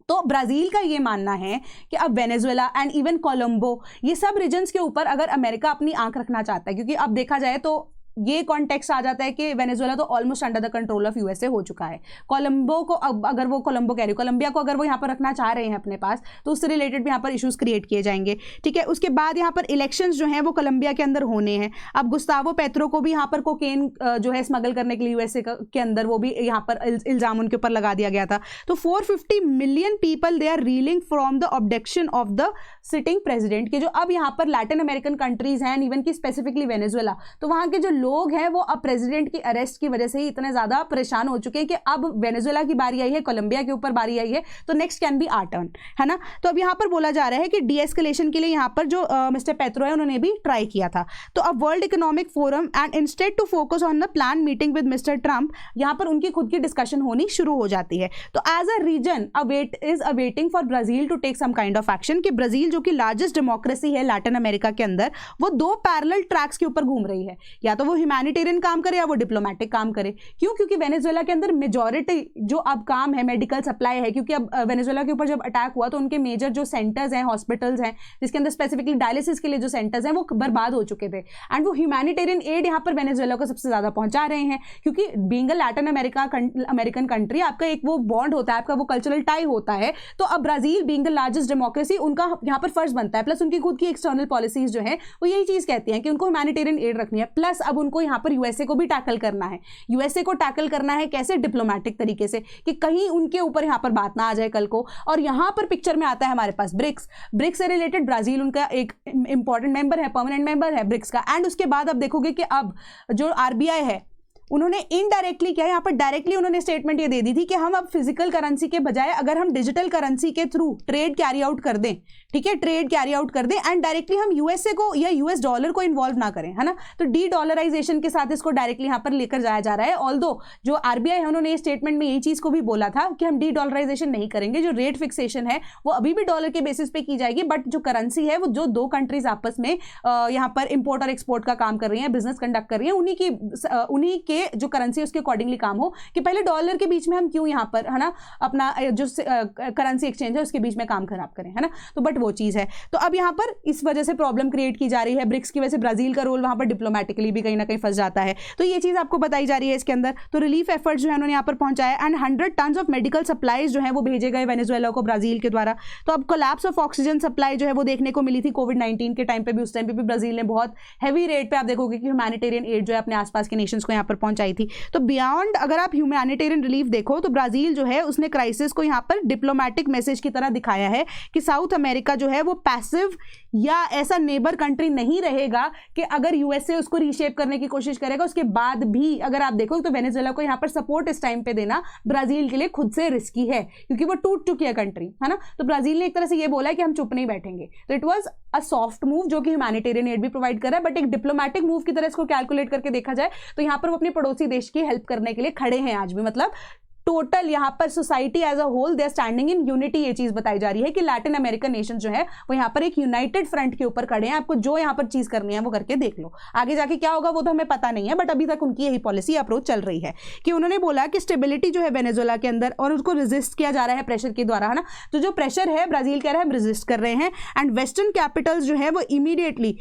तो ब्राजील का ये मानना है कि अब वेनेजुएला एंड इवन कोलंबो, ये सब रीजन्स के ऊपर अगर अमेरिका अपनी आंख रखना चाहता है, क्योंकि अब देखा जाए तो ये कॉन्टेक्स्ट आ जाता है कि वेनेजुएला तो almost under the control of USA हो चुका है। कोलंबो को अब अगर वो कोलंबो कह रही, कोलंबिया को अगर वो यहाँ पर रखना चाह रहे हैं अपने पास, तो उससे रिलेटेड भी यहाँ पर इश्यूज क्रिएट किए जाएंगे। ठीक है, उसके बाद यहाँ पर इलेक्शंस जो हैं वो कोलंबिया के अंदर होने हैं। अब गुस्तावो पेट्रो को भी यहाँ पर कोकेन जो है स्मगल करने के लिए यूएसए के अंदर वो भी यहाँ पर इल्जाम उनके ऊपर लगा दिया गया था। तो 450 million people they are reeling from the abduction of the sitting president, के जो अब यहाँ पर लैटिन अमेरिकन कंट्रीज हैं, इवन की स्पेसिफिकली वेनेजुएला, तो वहाँ के जो लोग हैं वो अब प्रेसिडेंट की अरेस्ट की वजह से ही इतने ज्यादा परेशान हो चुके हैं कि अब वेनेजुएला की बारी आई है, कोलंबिया के ऊपर बारी आई है, तो next can be our turn, है ना। तो अब यहाँ पर बोला जा रहा है कि डीएस्केलेशन के लिए यहाँ पर जो मिस्टर पेट्रो है उन्होंने भी ट्राई किया था। तो अब world economic forum and instead to focus on the plan meeting with mister Trump, यहाँ पर उनकी खुद की डिस्कशन होनी शुरू हो जाती है। तो as a reason awaiting for Brazil to take some kind of action, कि ब्राजील जो कि लार्जेस्ट डेमोक्रेसी है लैटिन अमेरिका के अंदर, वो दो पैरेलल ट्रैक्स के ऊपर घूम रही है, या तो वो वो ह्यूमैनिटेरियन काम करे या वो डिप्लोमेटिक काम करे। क्यों? क्योंकि वेनेजुएला के अंदर मेजॉरिटी जो अब काम है मेडिकल सप्लाई है, क्योंकि अब वेनेजुएला के ऊपर जब अटैक हुआ तो उनके मेजर जो सेंटर्स हैं, हॉस्पिटल्स हैं, जिसके अंदर स्पेसिफिकली डायलिसिस के लिए जो सेंटर्स हैं वो बर्बाद हो चुके थे, एंड वो ह्यूमैनिटेरियन एड यहाँ पर वेनेजुएला को सबसे ज्यादा पहुंचा रहे हैं। क्योंकि being a Latin American country, आपका एक वो बॉन्ड होता है, आपका वो कल्चरल टाई होता है। तो अब Brazil being the largest democracy, उनका यहाँ पर फर्ज बनता है, प्लस उनकी खुद की एक्सटर्नल पॉलिसीज जो है वो यही चीज कहती हैं कि उनको ह्यूमैनिटेरियन एड रखनी है, प्लस अब उनको यहाँ पर यूएसए को भी टैकल करना है। यूएसए को टैकल करना है कैसे? डिप्लोमेटिक तरीके से, कि कहीं उनके ऊपर यहाँ पर बात ना आ जाए कल को। और यहाँ पर पिक्चर में आता है हमारे पास ब्रिक्स से रिलेटेड ब्राजील उनका एक इंपॉर्टेंट मेंबर है, परमानेंट मेंबर है ब्रिक्स का। एंड उसके बाद अब देखोगे कि अब जो आरबीआई है उन्होंने इनडायरेक्टली क्या, यहाँ पर डायरेक्टली उन्होंने स्टेटमेंट ये दे दी थी कि हम अब फिजिकल करेंसी के बजाय अगर हम डिजिटल करेंसी के थ्रू ट्रेड कैरी आउट कर दें, ठीक है, ट्रेड कैरी आउट कर दें, एंड डायरेक्टली हम यूएसए को या यूएस डॉलर को इन्वॉल्व ना करें, है ना। तो डी डॉलराइजेशन के साथ इसको डायरेक्टली यहाँ पर लेकर जाया जा रहा है। ऑल्दो जो आरबीआई है उन्होंने स्टेटमेंट में यही चीज को भी बोला था कि हम डी डॉलराइजेशन नहीं करेंगे, जो रेट फिक्सेशन है वो अभी भी डॉलर के बेसिस पे की जाएगी, बट जो करेंसी है वो जो दो कंट्रीज आपस में यहाँ पर इंपोर्ट और एक्सपोर्ट का काम कर रही है, बिजनेस कंडक्ट कर रही है, उन्हीं के जो करेंसी उसके अकॉर्डिंगली काम हो, कि पहले डॉलर के बीच में हम क्यों यहाँ पर, है ना, अपना जो करेंसी एक्सचेंज है उसके बीच में काम खराब करें, है ना। तो बट वो चीज है, तो अब यहाँ पर इस वजह से प्रॉब्लम क्रिएट की जा रही है। ब्रिक्स की वजह से ब्राजील का रोल वहां पर डिप्लोमेटिकली भी कहीं ना कहीं फंस जाता है। तो ये चीज आपको बताई जा रही है इसके अंदर। तो रिलीफ एफर्ट्स जो है उन्होंने यहाँ पर पहुंचाया, and 100 ton of medical supplies जो है वो भेजे गए वेनेजुएला को ब्राजील के द्वारा। तो अब कोलैप्स ऑफ ऑक्सीजन सप्लाई जो है वो देखने को मिली थी कोविड-19 के टाइम पे भी। उस टाइम पे भी ब्राजील ने बहुत हैवी रेट पे आप देखोगे कि ह्यूमैनिटेरियन एड जो है अपने आसपास के नेशंस को यहाँ पर पहुंचाई थी। तो बियॉन्ड अगर आप ह्यूमैनिटेरियन रिलीफ देखो तो ब्राजील जो है उसने क्राइसिस को यहाँ पर डिप्लोमेटिक मैसेज की तरह दिखाया है कि साउथ अमेरिका जो है वो पैसिव या ऐसा नेबर कंट्री नहीं रहेगा कि अगर यूएसए उसको रीशेप करने की कोशिश करेगा उसके बाद भी अगर आप देखो तो वेनेजुएला को यहाँ पर सपोर्ट इस टाइम पे देना ब्राजील के लिए खुद से रिस्की है, क्योंकि वो टूट चुकी है कंट्री, है ना। तो ब्राजील ने एक तरह से ये बोला है कि हम चुप नहीं बैठेंगे। तो it was a soft move जो कि ह्यूमैनिटेरियन एड भी प्रोवाइड कर रहा है, बट एक डिप्लोमेटिक मूव की तरह इसको कैलकुलेट करके देखा जाए तो यहाँ पर वो अपने पड़ोसी देश की हेल्प करने के लिए खड़े हैं आज भी। मतलब टोटल यहाँ पर society as a whole they are standing in unity. ये चीज बताई जा रही है कि लैटिन अमेरिकन नेशन जो है वो यहाँ पर एक यूनाइटेड फ्रंट के ऊपर खड़े हैं। आपको जो यहाँ पर चीज करनी है वो करके देख लो, आगे जाके क्या होगा वो तो हमें पता नहीं है, बट अभी तक उनकी यही पॉलिसी अप्रोच चल रही है कि उन्होंने बोला कि स्टेबिलिटी जो है वेनेजुएला के अंदर और उसको रेजिस्ट किया जा रहा है प्रेशर के द्वारा, है ना। तो जो प्रेशर है ब्राजील कह रहा है हम रेजिस्ट कर रहे हैं, एंड वेस्टर्न कैपिटल्स जो है वो इमीडिएटली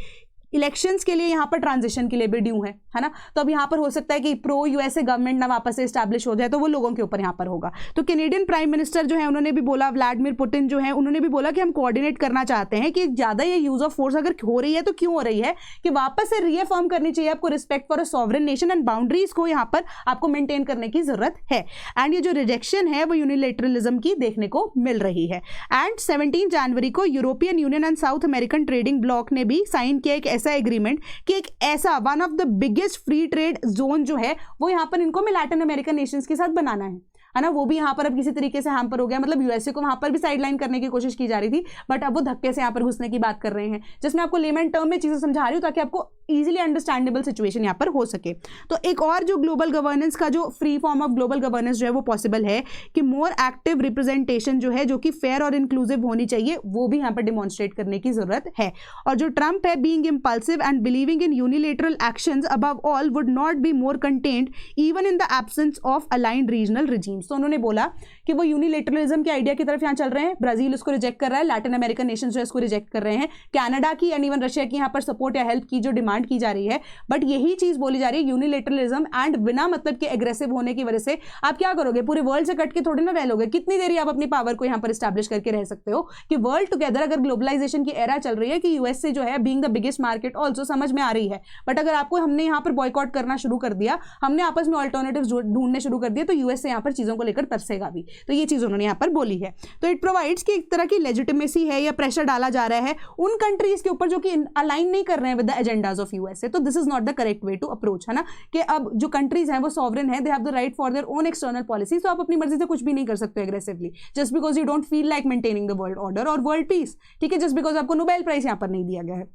इलेक्शंस के लिए यहाँ पर ट्रांजिशन के लिए भी ड्यू है ना। तो अब यहाँ पर हो सकता है कि प्रो यूएसए गवर्नमेंट ना वापस से एस्टैब्लिश हो जाए, तो वो लोगों के ऊपर यहाँ पर होगा। तो कैनेडियन प्राइम मिनिस्टर जो है उन्होंने भी बोला, व्लादिमीर पुतिन जो है उन्होंने भी बोला कि हम कोऑर्डिनेट करना चाहते हैं कि ज़्यादा ये यूज ऑफ फोर्स अगर हो रही है तो क्यों हो रही है, कि वापस से रीअफर्म करनी चाहिए आपको respect for a sovereign nation and boundaries को यहाँ पर आपको मेंटेन करने की जरूरत है। एंड ये जो रिजेक्शन है वो यूनिलेटरलिज्म की देखने को मिल रही है। एंड 17 जनवरी को European union and south American trading block ने भी साइन किया एक ऐसा एग्रीमेंट कि एक ऐसा one of the biggest free trade zone जो है वो यहाँ पर इनको में लैटिन अमेरिकन नेशंस के साथ बनाना है ना। वो भी यहाँ पर अब किसी तरीके से हैम्पर हो गया, मतलब यूएसए को वहाँ पर भी साइडलाइन करने की कोशिश की जा रही थी, बट अब वो धक्के से यहाँ पर घुसने की बात कर रहे हैं, जिसमें आपको लेमन टर्म में चीज़ें समझा रही हूँ ताकि आपको इजीली अंडरस्टैंडेबल सिचुएशन यहाँ पर हो सके। तो एक और जो ग्लोबल गवर्नेंस का जो free form of global governance जो है वो पॉसिबल है कि मोर एक्टिव रिप्रेजेंटेशन जो है जो कि फेयर और इंक्लूसिव होनी चाहिए, वो भी यहाँ पर डिमॉन्स्ट्रेट करने की जरूरत है। और जो ट्रंप है being impulsive and believing in unilateral actions above all would not be more contained even in the absence of aligned regional regimes. तो उन्होंने बोला कि वो यूनिलेटरलिज्म के आइडिया की तरफ यहाँ चल रहे हैं, ब्राजील उसको रिजेक्ट कर रहा है, लैटिन अमेरिकन नेशंस जो है इसको रिजेक्ट कर रहे हैं, कनाडा की एंड इवन रशिया की यहाँ पर सपोर्ट या हेल्प की जो डिमांड की जा रही है, बट यही चीज बोली जा रही है यूनिलेटरलिज्म एंड बिना मतलब के एग्रेसिव होने की वजह से आप क्या करोगे, पूरे वर्ल्ड से कट के थोड़ी ना रह लोगे, कितनी देर आप अपनी पावर को यहाँ पर स्टैब्लिश करके रह सकते हो कि वर्ल्ड टुगेदर। अगर ग्लोबलाइजेशन की एरा चल रही है कि यूएसए जो है being the biggest market also समझ में आ रही है, बट अगर आपको हमने यहाँ पर बॉयकॉट करना शुरू कर दिया, हमने आपस में ऑल्टरनेटिव्स ढूंढने शुरू कर दिए, तो यूएसए यहाँ पर चीजों को लेकर तरसेगा भी। तो ये चीज उन्होंने यहाँ पर बोली है। तो इट प्रोवाइड्स की एक तरह की लेजिटिमेसी है या प्रेशर डाला जा रहा है उन कंट्रीज के ऊपर जो कि अलाइन नहीं कर रहे हैं with the agendas of USA. तो this is not the correct way to approach, है ना, कि अब जो कंट्रीज हैं वो सॉवरेन है, they have the right for their own external policy. तो आप अपनी मर्जी से कुछ भी नहीं कर सकते aggressively just because you don't feel like maintaining the world order और वर्ल्ड पीस, ठीक है, जस्ट बिकॉज आपको नोबेल प्राइज यहाँ पर नहीं दिया गया है।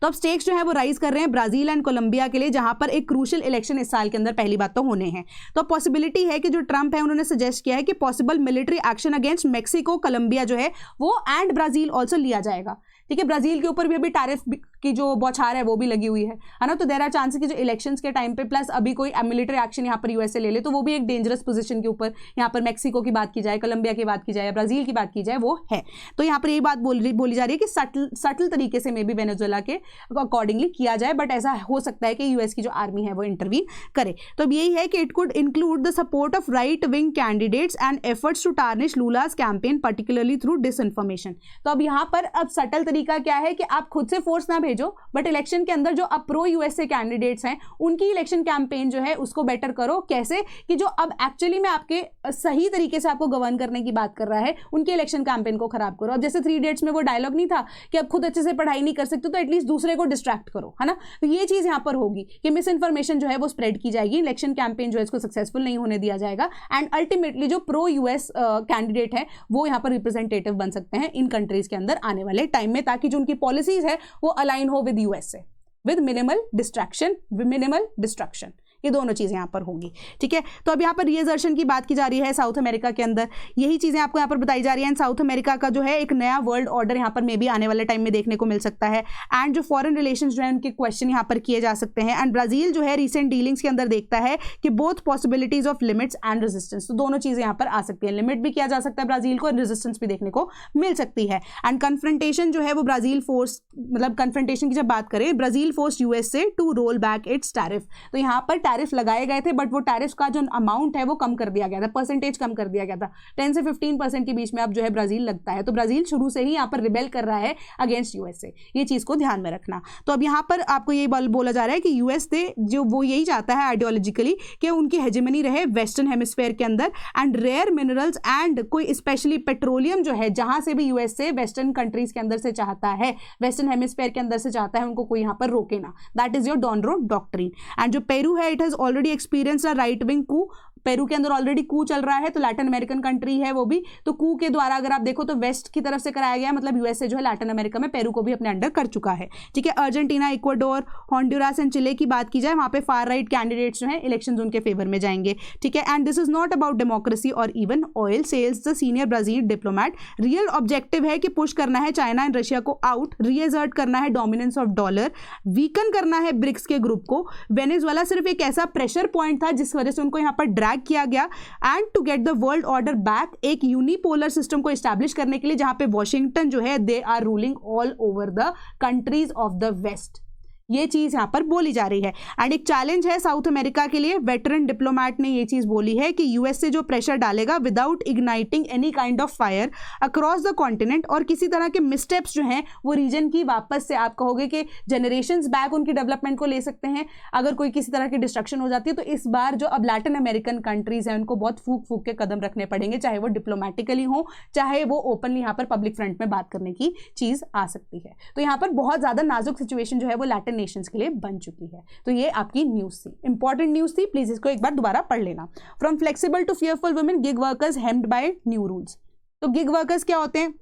तो अब स्टेक्स जो है वो राइज कर रहे हैं ब्राजील एंड कोलंबिया के लिए, जहां पर एक क्रूशियल इलेक्शन इस साल के अंदर पहली बात तो होने हैं। तो पॉसिबिलिटी है कि जो ट्रंप है उन्होंने सजेस्ट किया है कि possible military action against Mexico, Colombia जो है वो एंड ब्राजील ऑल्सो लिया जाएगा, ठीक है। ब्राजील के ऊपर भी अभी टैरिफ की जो बौछार है वो भी लगी हुई है ना। तो देयर आर चांसेस कि जो इलेक्शंस के टाइम पे प्लस अभी कोई मिलिट्री एक्शन यहाँ पर यूएसए ले ले तो वो भी एक डेंजरस पोजीशन के ऊपर, यहाँ पर मैक्सिको की बात की जाए, कोलंबिया की बात की जाए, ब्राजील की बात की जाए, वो है। तो यहाँ पर यही बात बोली जा रही है कि सटल तरीके से मे बी वेनेजुएला के अकॉर्डिंगली किया जाए, बट ऐसा हो सकता है कि यूएस की जो आर्मी है वो इंटरवीन करे। तो अब यही है कि it could include the support of right wing candidates and efforts to tarnish Lula's campaign particularly through disinformation. तो अब यहाँ पर अब सटल तरीका क्या है कि आप खुद से फोर्स ना भेजो, बट इलेक्शन के अंदर जो अब प्रो यूएसए कैंडिडेट्स हैं उनकी इलेक्शन कैंपेन जो है उसको बेटर करो। कैसे कि जो अब एक्चुअली में आपके सही तरीके से आपको गवर्न करने की बात कर रहा है उनके इलेक्शन कैंपेन को खराब करो। अब जैसे 3 इडियट्स में वो डायलॉग नहीं था कि अब खुद अच्छे से पढ़ाई नहीं कर सकते तो एटलीस्ट दूसरे को डिस्ट्रैक्ट करो, है ना। तो ये चीज यहाँ पर होगी कि मिस इन्फॉर्मेशन जो है वो स्प्रेड की जाएगी, इलेक्शन कैंपेन जो है इसको सक्सेसफुल नहीं होने दिया जाएगा एंड अल्टीमेटली जो प्रो यूएस कैंडिडेट है वो यहाँ पर रिप्रेजेंटेटिव बन सकते हैं इन कंट्रीज के अंदर आने वाले टाइम में, ताकि जो उनकी पॉलिसीज है वो अलाइन हो विद यूएस से, विद मिनिमल डिस्ट्रक्शन। ये दोनों चीजें यहाँ पर होंगी, ठीक है। तो अब यहाँ पर रीअसर्शन की बात की जा रही है साउथ अमेरिका के अंदर, यही चीजें आपको यहाँ पर बताई जा रही हैं। साउथ अमेरिका का जो है एक नया वर्ल्ड ऑर्डर यहाँ पर मे भी आने वाले टाइम में देखने को मिल सकता है एंड जो फॉरेन रिलेशंस जो है उनके क्वेश्चन यहाँ पर किए जा सकते हैं। एंड ब्राजील जो है रिसेंट डीलिंग्स के अंदर देखता है कि both possibilities of limits and resistance, तो दोनों चीजें यहाँ पर आ सकती है, लिमिट भी किया जा सकता है ब्राजील को, रेजिस्टेंस भी देखने को मिल सकती है। एंड कन्फ्रंटेशन जो है वो ब्राजील फोर्स, मतलब कन्फ्रंटेशन की जब बात करें, Brazil force USA to roll back its tariff. तो यहाँ पर टैरिफ लगाए गए थे बट वो टैरिफ का जो अमाउंट है वो कम कर दिया गया था, परसेंटेज कम कर दिया गया था, 10 से 15% के बीच में अब जो है ब्राजील लगता है। तो ब्राजील शुरू से ही यहाँ पर रिबेल कर रहा है अगेंस्ट यूएसए, ये चीज को ध्यान में रखना। तो अब यहाँ पर आपको ये बोला जा रहा है कि यूएसए जो वो यही चाहता है आइडियोलॉजिकली कि उनकी हेजेमनी रहे वेस्टर्न हेमिस्फेयर के अंदर एंड रेयर मिनरल्स एंड कोई स्पेशली पेट्रोलियम जो है जहां से भी यूएसए वेस्टर्न कंट्रीज के अंदर से चाहता है, वेस्टर्न हेमिस्फेयर के अंदर से चाहता है, उनको कोई यहाँ पर रोके ना। That is your Donroe doctrine. And जो पेरू है it has already experience right wing coup, Peru के अंदर ऑलरेडी कू चल रहा है, तो लैटिन अमेरिकन कंट्री है वो भी, तो कू के द्वारा अगर आप देखो तो वेस्ट की तरफ से कराया गया, मतलब यूएसए जो है लैटिन अमेरिका में पेरू को भी अपने अंडर कर चुका है, ठीक है। अर्जेंटीना, इक्वाडोर, हॉन्डुरास एंड चिले की बात की जाए, वहां पे फार राइट कैंडिडेट्स जो है इलेक्शंस उनके फेवर में जाएंगे, ठीक है। And this is not about democracy or even oil sales the senior Brazil diplomat. Real objective है कि पुश करना है चाइना एंड रशिया को आउट, रीअसर्ट करना है डोमिनेंस ऑफ डॉलर, वीकन करना है ब्रिक्स के ग्रुप को। वेनेजुएला सिर्फ एक ऐसा प्रेशर पॉइंट था जिस वजह से उनको यहाँ पर ड्रैग किया गया and to get the world order back, एक यूनिपोलर सिस्टम को एस्टैब्लिश करने के लिए जहां पे वॉशिंगटन जो है they are ruling all over the countries of the west, ये चीज यहां पर बोली जा रही है। एंड एक चैलेंज है साउथ अमेरिका के लिए, वेटरन डिप्लोमैट ने ये चीज बोली है कि यूएस से जो प्रेशर डालेगा without igniting any kind of fire across the continent, और किसी तरह के मिसस्टेप्स जो हैं वो रीजन की वापस से आप कहोगे कि जनरेशंस बैक उनकी डेवलपमेंट को ले सकते हैं अगर कोई किसी तरह की डिस्ट्रक्शन हो जाती है। तो इस बार जो अब लैटिन अमेरिकन कंट्रीज हैं उनको बहुत फूक फूक के कदम रखने पड़ेंगे, चाहे वो डिप्लोमेटिकली हो चाहे वो ओपनली यहाँ पर पब्लिक फ्रंट में बात करने की चीज आ सकती है। तो यहाँ पर बहुत ज्यादा नाजुक सिचुएशन जो है वो लैटिन नेशंस के लिए बन चुकी है। तो ये आपकी न्यूज थी, इंपॉर्टेंट न्यूज थी, प्लीज इसको एक बार दोबारा पढ़ लेना। From flexible to fearful women, gig workers hemmed by new rules. तो गिग वर्कर्स क्या होते हैं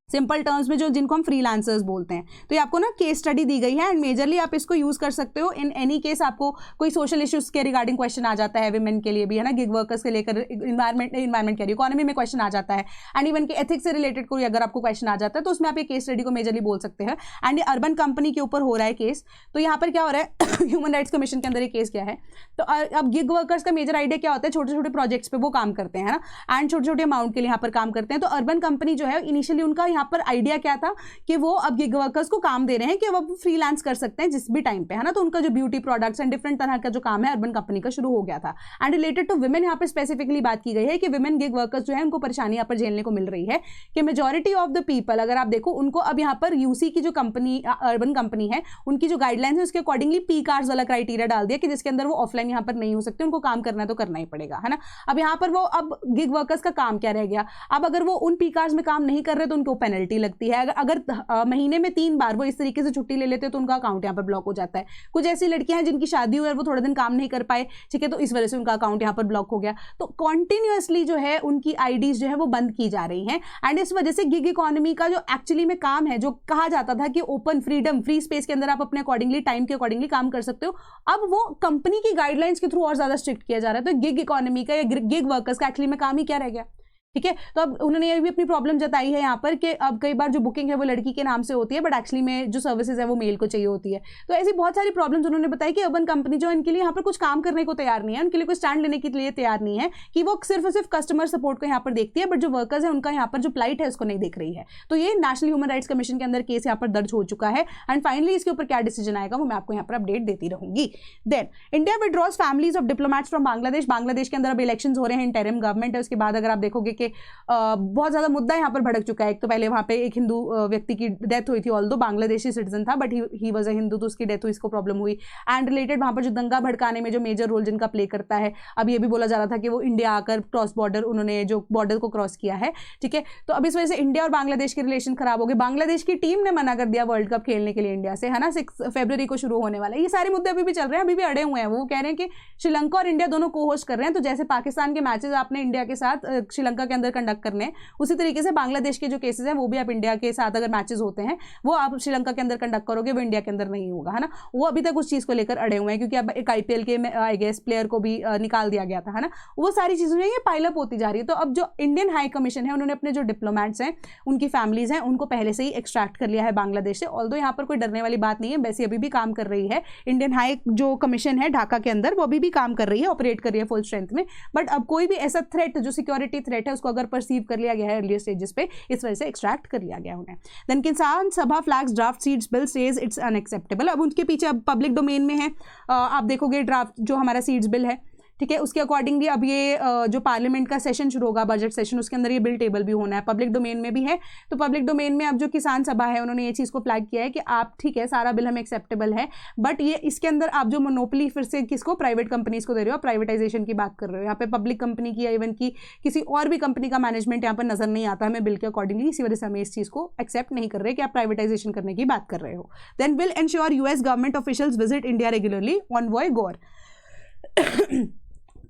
सिंपल टर्म्स में, जो जिनको हम फ्रीलांसर्स बोलते हैं। तो ये आपको ना केस स्टडी दी गई है एंड मेजरली आप इसको यूज कर सकते हो इन एनी केस आपको कोई सोशल इश्यूज के रिगार्डिंग क्वेश्चन आ जाता है, विमेन के लिए भी है ना, गिग वर्कर्स के लेकर इन्वायरमेंट के लिए इकोनॉमी में क्वेश्चन आ जाता है एंड इवन के एथिक्स से रिलेटेड कोई अगर आपको क्वेश्चन आ जाता है तो उसमें आप ये केस स्टडी को मेजरली बोल सकते हैं। एंड ये अर्बन कंपनी के ऊपर हो रहा है केस। तो यहाँ पर क्या हो रहा है ह्यूमन राइट्स कमीशन के अंदर ये केस क्या है। तो अब गिग वर्कर्स का मेजर आइडिया क्या होता है, छोटे छोटे प्रोजेक्ट्स पे वो काम करते हैं ना एंड छोटे छोटे अमाउंट के लिए यहाँ पर काम करते हैं। तो अर्बन कंपनी जो है इनिशियली उनका यहाँ पर आइडिया क्या था कि वो अब गिग वर्कर्स को काम दे रहे हैं कि वो फ्रीलांस कर सकते हैं जिस भी टाइम पे, है ना। तो उनका जो ब्यूटी प्रोडक्ट्स एंड डिफरेंट तरह का जो काम है अर्बन कंपनी का शुरू हो गया था। एंड रिलेटेड टू विमेन यहाँ पे स्पेसिफिकली बात की गई है कि विमेन गिग वर्कर्स जो है उनको परेशानी यहाँ पर झेलने को मिल रही है कि मेजॉरिटी ऑफ द पीपल अगर आप देखो उनको अब यहाँ पर यूसी की जो कंपनी अर्बन कंपनी है उनकी जो गाइडलाइंस है उसके अकॉर्डिंगली पी कार्ड्स वाला क्राइटेरिया डाल दिया कि जिसके अंदर वो ऑफलाइन यहाँ पर नहीं हो सकते, उनको काम करना तो करना ही पड़ेगा, है ना। अब यहाँ पर वो अब गिग वर्कर्स का काम क्या रह गया, अब अगर वो उन पी कार्ड्स में काम नहीं कर रहे तो उनको पेनल्टी लगती है। अगर महीने में 3 बार वो इस तरीके से छुट्टी ले लेते हैं तो उनका अकाउंट यहाँ पर ब्लॉक हो जाता है। कुछ ऐसी लड़कियां हैं जिनकी शादी हुई और वो थोड़े दिन काम नहीं कर पाए, ठीक है, तो इस वजह से उनका अकाउंट यहाँ पर ब्लॉक हो गया। तो कॉन्टिन्यूअसली जो है उनकी आईडीज जो है वो बंद की जा रही हैं एंड इस वजह से गिग इकोनॉमी का जो एक्चुअली में काम है, जो कहा जाता था कि ओपन फ्रीडम फ्री स्पेस के अंदर आप अपने अकॉर्डिंगली टाइम के अकॉर्डिंगली काम कर सकते हो, अब वो कंपनी की गाइडलाइंस के थ्रू और ज्यादा स्ट्रिक्ट किया जा रहा है। तो गिग इकोनॉमी का या गिग वर्कर्स का एक्चुअली में काम ही क्या रह गया ठीक है। तो अब उन्होंने ये भी अपनी प्रॉब्लम जताई है यहाँ पर कि अब कई बार जो बुकिंग है वो लड़की के नाम से होती है, बट एक्चुअली में जो सर्विसेज है वो मेल को चाहिए होती है। तो ऐसी बहुत सारी प्रॉब्लम्स उन्होंने बताई कि अर्बन कंपनी जो इनके लिए यहाँ पर कुछ काम करने को तैयार नहीं है, उनके लिए कोई स्टैंड लेने के लिए तैयार नहीं है, कि वो सिर्फ और सिर्फ कस्टमर सपोर्ट को यहाँ पर देखती है, बट जो वर्कर्स है उनका यहाँ पर जो प्लाइट है उसको नहीं देख रही है। तो ये नेशनल ह्यूमन राइट्स कमीशन के अंदर केस यहाँ पर दर्ज हो चुका है, एंड फाइनली इसके ऊपर क्या डिसीजन आएगा वो मैं आपको यहाँ पर अपडेट देती रहूंगी। Then India withdraws families of diplomats from Bangladesh. Bangladesh के अंदर अब इलेक्शन हो रहे हैं, इंटरिम गवर्नमेंट है। उसके बाद अगर आप देखोगे कि बहुत ज्यादा मुद्दा यहाँ पर भड़क चुका है। एक तो पहले वहाँ पे एक हिंदू व्यक्ति की डेथ हुई थी, ऑल्दो बांग्लादेशी सिटीजन था, but he was a Hindu, तो उसकी डेथ हुई, इसको प्रॉब्लम हुई। एंड रिलेटेड वहाँ पर जो दंगा भड़काने में जो मेजर रोल जिनका प्ले करता है, अब ये भी बोला जा रहा था कि वो इंडिया आकर क्रॉस बॉर्डर, उन्होंने जो बॉर्डर को क्रॉस किया है, ठीक है। तो अब इस वजह से इंडिया और बांग्लादेश के रिलेशन खराब हो गए। बांग्लादेश की टीम ने मना कर दिया वर्ल्ड कप खेलने के लिए इंडिया से, है ना, 6 फरवरी को शुरू होने वाला है। ये सारे मुद्दे अभी भी चल रहे हैं, अभी भी अड़े हुए हैं। वो कह रहे हैं कि श्रीलंका और इंडिया दोनों को होस्ट कर रहे हैं, तो जैसे पाकिस्तान के मैचेस आपने इंडिया के साथ श्रीलंका के अंदर कंडक्ट करने, उसी तरीके से बांग्लादेश के जो केसेस हैं वो भी आप इंडिया के साथ अगर मैचेस होते हैं वो आप श्रीलंका के अंदर कंडक्ट करोगे, वो इंडिया के अंदर नहीं होगा, है ना। वो अभी तक उस चीज़ को लेकर अड़े हुए हैं, क्योंकि अब एक आईपीएल के आई गेस प्लेयर को भी निकाल दिया गया था, है ना। वो सारी चीज़ें ये पाइलअप होती जा रही है। तो अब जो इंडियन हाई कमीशन है उन्होंने अपने जो डिप्लोमेट्स हैं, उनकी फैमिलीज हैं, उनको पहले से ही एक्सट्रैक्ट कर लिया है बांग्लादेश से। ऑल्दो यहाँ पर कोई डरने वाली बात नहीं है, वैसे अभी भी काम कर रही है इंडियन हाई जो कमीशन है ढाका के अंदर, वो अभी भी काम कर रही है, ऑपरेट कर रही है फुल स्ट्रेंथ में। बट अब कोई भी ऐसा थ्रेट जो सिक्योरिटी थ्रेट है उसको अगर परसीव कर लिया गया है अर्लियर स्टेजेस पे, इस वजह से एक्सट्रैक्ट कर लिया गया उन्हें। देन किसान सभा flags draft seeds bill says it's unacceptable. अब उनके पीछे अब पब्लिक डोमेन में है, आप देखोगे ड्राफ्ट जो हमारा सीड्स बिल है, ठीक है, उसके अकॉर्डिंगली अब ये जो पार्लियामेंट का सेशन शुरू होगा, बजट सेशन, उसके अंदर ये बिल टेबल भी होना है, पब्लिक डोमेन में भी है। तो पब्लिक डोमेन में अब जो किसान सभा है उन्होंने ये चीज़ को फ्लैग किया है कि आप ठीक है सारा बिल हमें एक्सेप्टेबल है, बट ये इसके अंदर आप जो मोनोपोली फिर से किसको, प्राइवेट कंपनीज को दे रहे हो, प्राइवेटाइजेशन की बात कर रहे हो। यहाँ पे पब्लिक कंपनी की या इवन की किसी और भी कंपनी का मैनेजमेंट यहाँ पर नजर नहीं आता हमें बिल के अकॉर्डिंगली, इसी वजह से हमें इस चीज़ को एक्सेप्ट नहीं कर रहे कि आप प्राइवेटाइजेशन करने की बात कर रहे हो। Then will ensure US government officials visit India regularly, envoy Gor.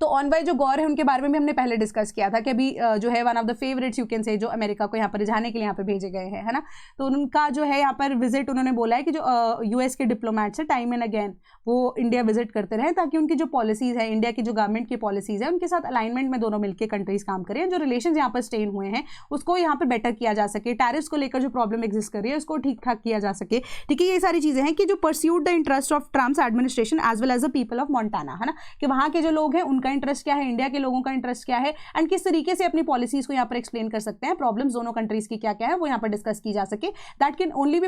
तो ऑनवॉय जो गौर है उनके बारे में भी हमने पहले डिस्कस किया था कि अभी जो है one of the favourites you can say, जो अमेरिका को यहाँ पर रिझाने के लिए यहाँ पर भेजे गए हैं, है ना। तो उनका जो है यहाँ पर विजिट, उन्होंने बोला है कि जो यूएस के डिप्लोमेट्स है टाइम एंड अगेन वो इंडिया विजिट करते रहे, ताकि उनकी जो पॉलिसीज़ है, इंडिया की जो गवर्नमेंट की पॉलिसीज़ है, उनके साथ अलाइनमेंट में दोनों मिलकर कंट्रीज काम करें, जो रिलेशन यहाँ पर स्टेन हुए हैं उसको यहाँ पर बेटर किया जा सके, टैरिफ्स को लेकर जो प्रॉब्लम एग्जिस्ट कर रही है उसको ठीक ठाक किया जा सके, ठीक है। ये सारी चीज़ें हैं कि जो pursued the interest of Trump's administration as well as the people of Montana, है ना, कि वहाँ के जो लोग हैं उनका इंटरेस्ट क्या है, इंडिया के लोगों का इंटरेस्ट क्या है, एंड किस तरीके से अपनी पॉलिसीज को यहाँ पर एक्सप्लेन कर सकते हैं, प्रॉब्लम्स दोनों कंट्रीज की क्या क्या है वो यहाँ पर डिस्कस की जा सके। That can only be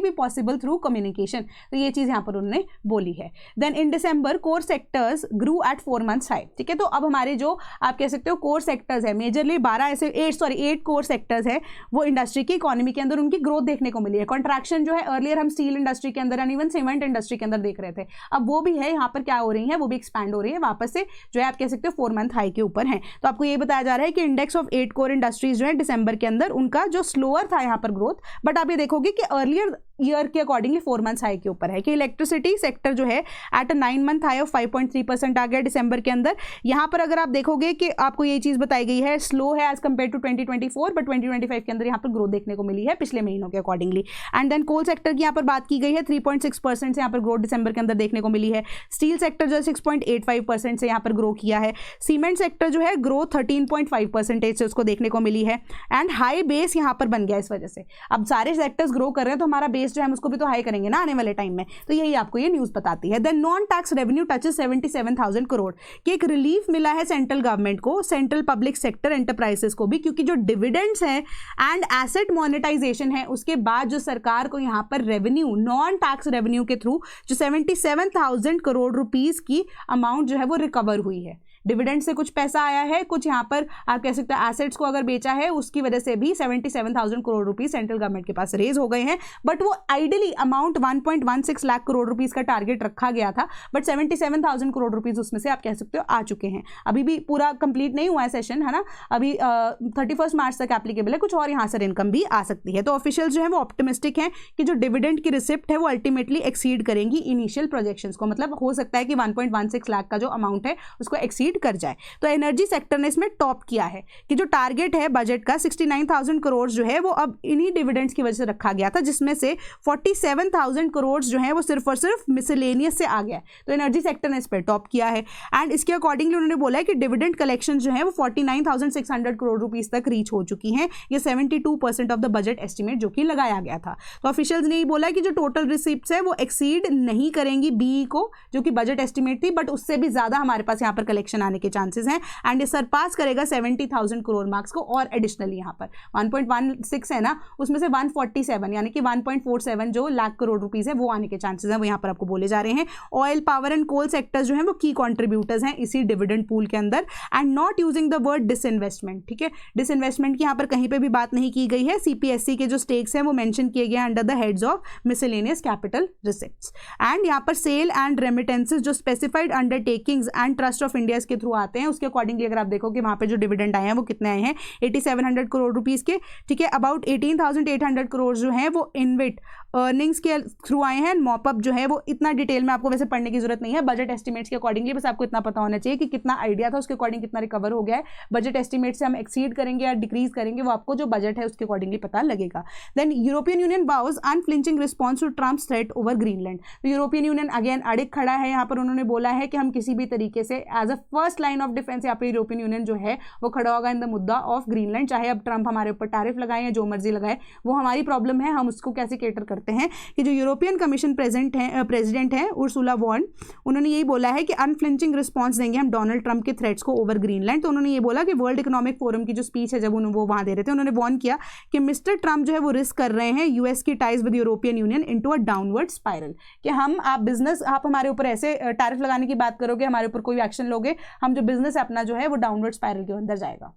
possible through communication. तो ये चीज यहाँ पर उन्होंने बोली है। Then in December core sectors Guru eight 4 months high, ठीक है। तो अब हमारे जो आप कह सकते हो कोर सेक्टर्स है, मेजरली 8 कोर सेक्टर्स है, वो इंडस्ट्री की इकोनॉमी के अंदर उनकी ग्रोथ देखने को मिली है। कॉन्ट्रैक्शन जो है अर्लियर हम स्टील इंडस्ट्री के अंदर एंड इवन सीमेंट इंडस्ट्री के अंदर देख रहे थे, अब वो भी है यहाँ पर क्या हो रही है, वो भी एक्सपैंड हो रही है वापस से, जो है आप कह सकते हो 4 month हाई के ऊपर है। तो आपको ये बताया जा रहा है कि इंडेक्स ऑफ 8 कोर इंडस्ट्रीज जो है दिसंबर के अंदर उनका जो स्लोअर था यहाँ पर ग्रोथ, बट आप ये देखोगे कि अर्लियर ईयर के अकॉर्डिंगली 4 months हाई के ऊपर है। कि इलेक्ट्रिसिटी सेक्टर जो है at a 9 month high of 5.3% आ गया दिसंबर के अंदर। यहाँ पर अगर आप देखोगे कि आपको ये चीज़ बताई गई है स्लो है एज कम्पेयर टू 2024, बट 2025 के अंदर यहाँ पर ग्रोथ देखने को मिली है पिछले महीनों के accordingly. And then coal sector की यहाँ पर बात की गई है 3.6% से यहाँ पर ग्रोथ दिसंबर के अंदर देखने को मिली है। स्टील सेक्टर जो है 6.85% से यहाँ पर ग्रो किया है। सीमेंट सेक्टर जो है ग्रोथ 13.5% से उसको देखने को मिली है। एंड हाई बेस यहाँ पर बन गया इस वजह से, अब सारे सेक्टर्स ग्रो कर रहे हैं तो हमारा बेस जो है हम उसको भी तो हाई करेंगे ना आने वाले टाइम में, तो यही आपको ये न्यूज़ बताती है। Then non tax revenue touches 77,000 crore कि एक रिलीफ मिला है सेंट्रल गवर्नमेंट को, सेंट्रल पब्लिक सेक्टर एंटरप्राइजेस को भी, क्योंकि जो डिविडेंड्स हैं एंड एसेट मोनेटाइजेशन है उसके बाद जो सरकार को यहाँ पर रेवेन्यू नॉन टैक्स रेवेन्यू के थ्रू जो 77,000 करोड़ रुपीस की अमाउंट जो है वो रिकवर हुई है। डिविडेंड से कुछ पैसा आया है, कुछ यहाँ पर आप कह सकते हैं एसेट्स को अगर बेचा है उसकी वजह से भी 77,000 करोड़ रुपीस सेंट्रल गवर्नमेंट के पास रेज हो गए हैं। बट वो ideally amount 1.16 lakh crore rupees का टारगेट रखा गया था, बट 77,000 करोड़ रुपीस उसमें से आप कह सकते हो आ चुके हैं। अभी भी पूरा कंप्लीट नहीं हुआ है सेशन, है ना, अभी 31 मार्च तक एप्लीकेबल है, कुछ और यहाँ से इनकम भी आ सकती है। तो ऑफिशियल जो है वो ऑप्टिमिस्टिक है कि जो डिविडेंड की रिसिप्ट है वो अल्टीमेटली एक्सीड करेंगी इनिशियल प्रोजेक्शंस को, मतलब हो सकता है कि 1.16 लाख का जो अमाउंट है उसको एक्सीड एक्सीड कर जाए। तो एनर्जी सेक्टर ने इसमें टॉप किया है कि जो टारगेट है बजट का 69,000 करोड़ जो है वो अब इन्हीं डिविडेंड्स की वजह से रखा गया था, जिसमें से 47,000 करोड़ जो है वो सिर्फ और सिर्फ मिसलेनियस से आ गया। तो एनर्जी सेक्टर ने इस पर टॉप किया है एंड इसके अकॉर्डिंगली उन्होंने बोला है कि डिविडेंड कलेक्शन जो है वो 49,600 करोड़ रुपीस तक रीच हो चुकी हैं। ये 72% ऑफ द बजट एस्टिमेट जो कि लगाया गया था। तो ऑफिशियल्स ने ये बोला कि जो टोटल रिसिप्ट्स है वो एक्सीड नहीं करेंगी बीई को, जो कि बजट एस्टिमेट थी, बट उससे भी ज्यादा हमारे पास यहाँ पर कलेक्शन आने के चांसेस हैं एंड ये सरपास करेगा 70,000 करोड़ मार्क्स को। और एडिशनली यहाँ पर 1.16 है ना, उसमें से 147 यानी कि 1.47 जो लाख करोड़ रुपीस है वो आने के चांसेस हैं, वो यहाँ पर आपको बोले जा रहे हैं। Oil, power and coal sectors जो हैं वो की कंट्रीब्यूटर्स हैं इसी डिविडेंड पूल के अंदर and not using the word disinvestment. ठीक है, डिसइन्वेस्टमेंट की यहाँ पर कहीं पे भी बात नहीं की गई है। सीपीएससी के जो स्टेक्स हैं वो मेंशन किए गए under the heads of miscellaneous capital receipts and यहाँ पर सेल एंड रेमिटेंसेस जो specified undertakings and trust of India के थ्रू आते हैं, उसके अकॉर्डिंगली अगर आप देखो कि वहाँ पे जो डिविडेंड आए हैं वो कितने आए हैं 8700 करोड़ रुपीस के। ठीक है, अबाउट 18,800 करोड़ जो हैं वो इनविट अर्निंग्स के थ्रू आए हैं। मॉपअप जो है वो इतना डिटेल में आपको वैसे पढ़ने की जरूरत नहीं है, बजट एस्टिमेट्स के अकॉर्डिंगली बस आपको इतना पता होना चाहिए कि कितना आइडिया था उसके अकॉर्डिंग कितना रिकवर हो गया है। बजट एस्टिमेट से हम एक्सीड करेंगे या डिक्रीज करेंगे वो आपको जो बजट है उसके अकॉर्डिंगली पता लगेगा। देन European Union vows unflinching response to Trump's threat over Greenland. तो यूरोपियन यूनियन अगेन अड़िग खड़ा है यहाँ पर, उन्होंने बोला है कि हम किसी भी तरीके से as a first line of defence यहाँ पर यूरोपियन यूनियन जो है वो खड़ा होगा इन द मुद्दा ऑफ ग्रीनलैंड। चाहे अब ट्रम्प हमारे ऊपर टैरिफ लगाए या जो मर्जी लगाए वो हमारी प्रॉब्लम है, हम उसको कैसे केटर करते हैं। कि जो यूरोपियन कमीशन प्रेसिडेंट हैं उर्सुला वॉन, उन्होंने यही बोला है कि अनफ्लिंचिंग रिस्पांस देंगे हम डोनाल्ड ट्रंप के थ्रेट्स को ओवर ग्रीनलैंड। तो उन्होंने ये बोला कि वर्ल्ड इकोनॉमिक फोरम की जो स्पीच है जब वो वहां दे रहे थे, उन्होंने वॉर्न किया कि मिस्टर ट्रंप जो है वो रिस्क कर रहे हैं यूएस की ties with European union into a downward spiral. कि हम आप बिजनेस आप हमारे ऊपर ऐसे टैरिफ लगाने की बात करोगे, हमारे ऊपर कोई एक्शन लोगे, हम जो बिजनेस है अपना जो है वो डाउनवर्ड स्पाइरल के अंदर जाएगा।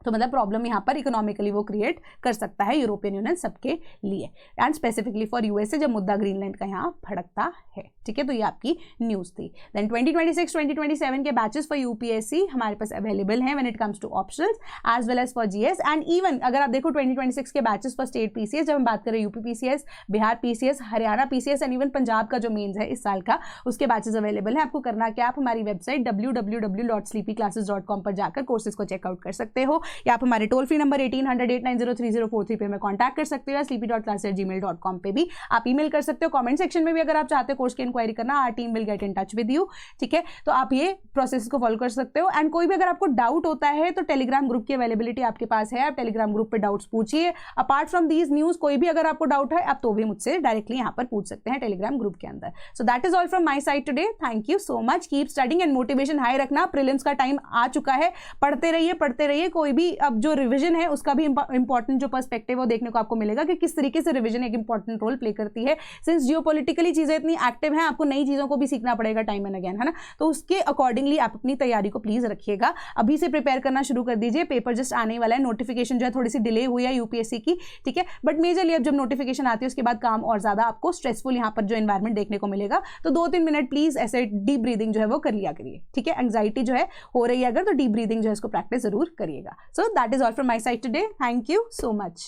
तो मतलब प्रॉब्लम यहाँ पर इकोनॉमिकली वो क्रिएट कर सकता है यूरोपियन यूनियन सबके लिए एंड स्पेसिफिकली फॉर यूएसए जब मुद्दा ग्रीनलैंड का यहाँ भड़कता है। ठीक है, तो ये आपकी न्यूज़ थी। देन 2026-2027 के बैचेस फॉर यूपीएससी हमारे पास अवेलेबल हैं when it comes to optionals as well as for GS and even अगर आप देखो 2026 के बैचेस फॉर स्टेट पीसीएस, जब हम बात करें UP PCS, Bihar PCS, Haryana PCS and even Punjab का जो मेन्स है इस साल का, उसके बैचेस अवेलेबल हैं। आपको करना क्या, आप हमारी वेबसाइट www.sleepyclasses.com पर जाकर कोर्सेज को चेकआउट कर सकते हो या आप हमारे टोल फ्री नंबर 1800-890-3043 पे में कांटेक्ट कर सकते हो या sleepy.class@gmail.com पे भी आप ईमेल कर सकते हो। कमेंट सेक्शन में भी अगर आप चाहते हो कोर्स की इंक्वायरी करना, our team will get in touch with you. ठीक है, तो आप ये प्रोसेस को फॉलो कर सकते हो एंड कोई भी अगर आपको डाउट होता है तो टेलीग्राम ग्रुप की अवेलेबिलिटी आपके पास है, आप टेलीग्राम ग्रुप पे डाउट्स पूछिए। अपार्ट फ्रॉम दीज न्यूज कोई भी अगर आपको डाउट है आप तो भी मुझसे डायरेक्टली यहाँ पर पूछ सकते हैं टेलीग्राम ग्रुप के अंदर। So that is all from my side today. Thank you so much, keep studying and motivation high रखना। प्रीलिम्स का टाइम आ चुका है, पढ़ते रहिए। कोई भी अब जो रिविजन है उसका भी इंपॉर्टेंट जो पर्सपेक्टिव वो देखने को आपको मिलेगा कि किस तरीके से रिवीजन एक इंपॉर्टेंट रोल प्ले करती है। सिंस जियोपॉलिटिकली चीजें इतनी एक्टिव हैं, आपको नई चीजों को भी सीखना पड़ेगा टाइम एंड अगेन, है ना। तो उसके अकॉर्डिंगली आप अपनी तैयारी को प्लीज रखिएगा, अभी से प्रिपेयर करना शुरू कर दीजिए। पेपर जस्ट आने वाला है, नोटिफिकेशन जो है थोड़ी सी डिले हुई है यूपीएससी की, ठीक है, बट मेजरली अब जब नोटिफिकेशन आती है उसके बाद काम और ज्यादा आपको स्ट्रेसफुल यहाँ पर जो एनवायरमेंट देखने को मिलेगा। तो 2-3 मिनट प्लीज ऐसे डीप ब्रीदिंग जो है वो कर लिया करिए। ठीक है, एंग्जाइटी जो है हो रही है अगर, तो डीप ब्रीदिंग जो है इसको प्रैक्टिस जरूर करिएगा। So that is all from my side today. Thank you so much.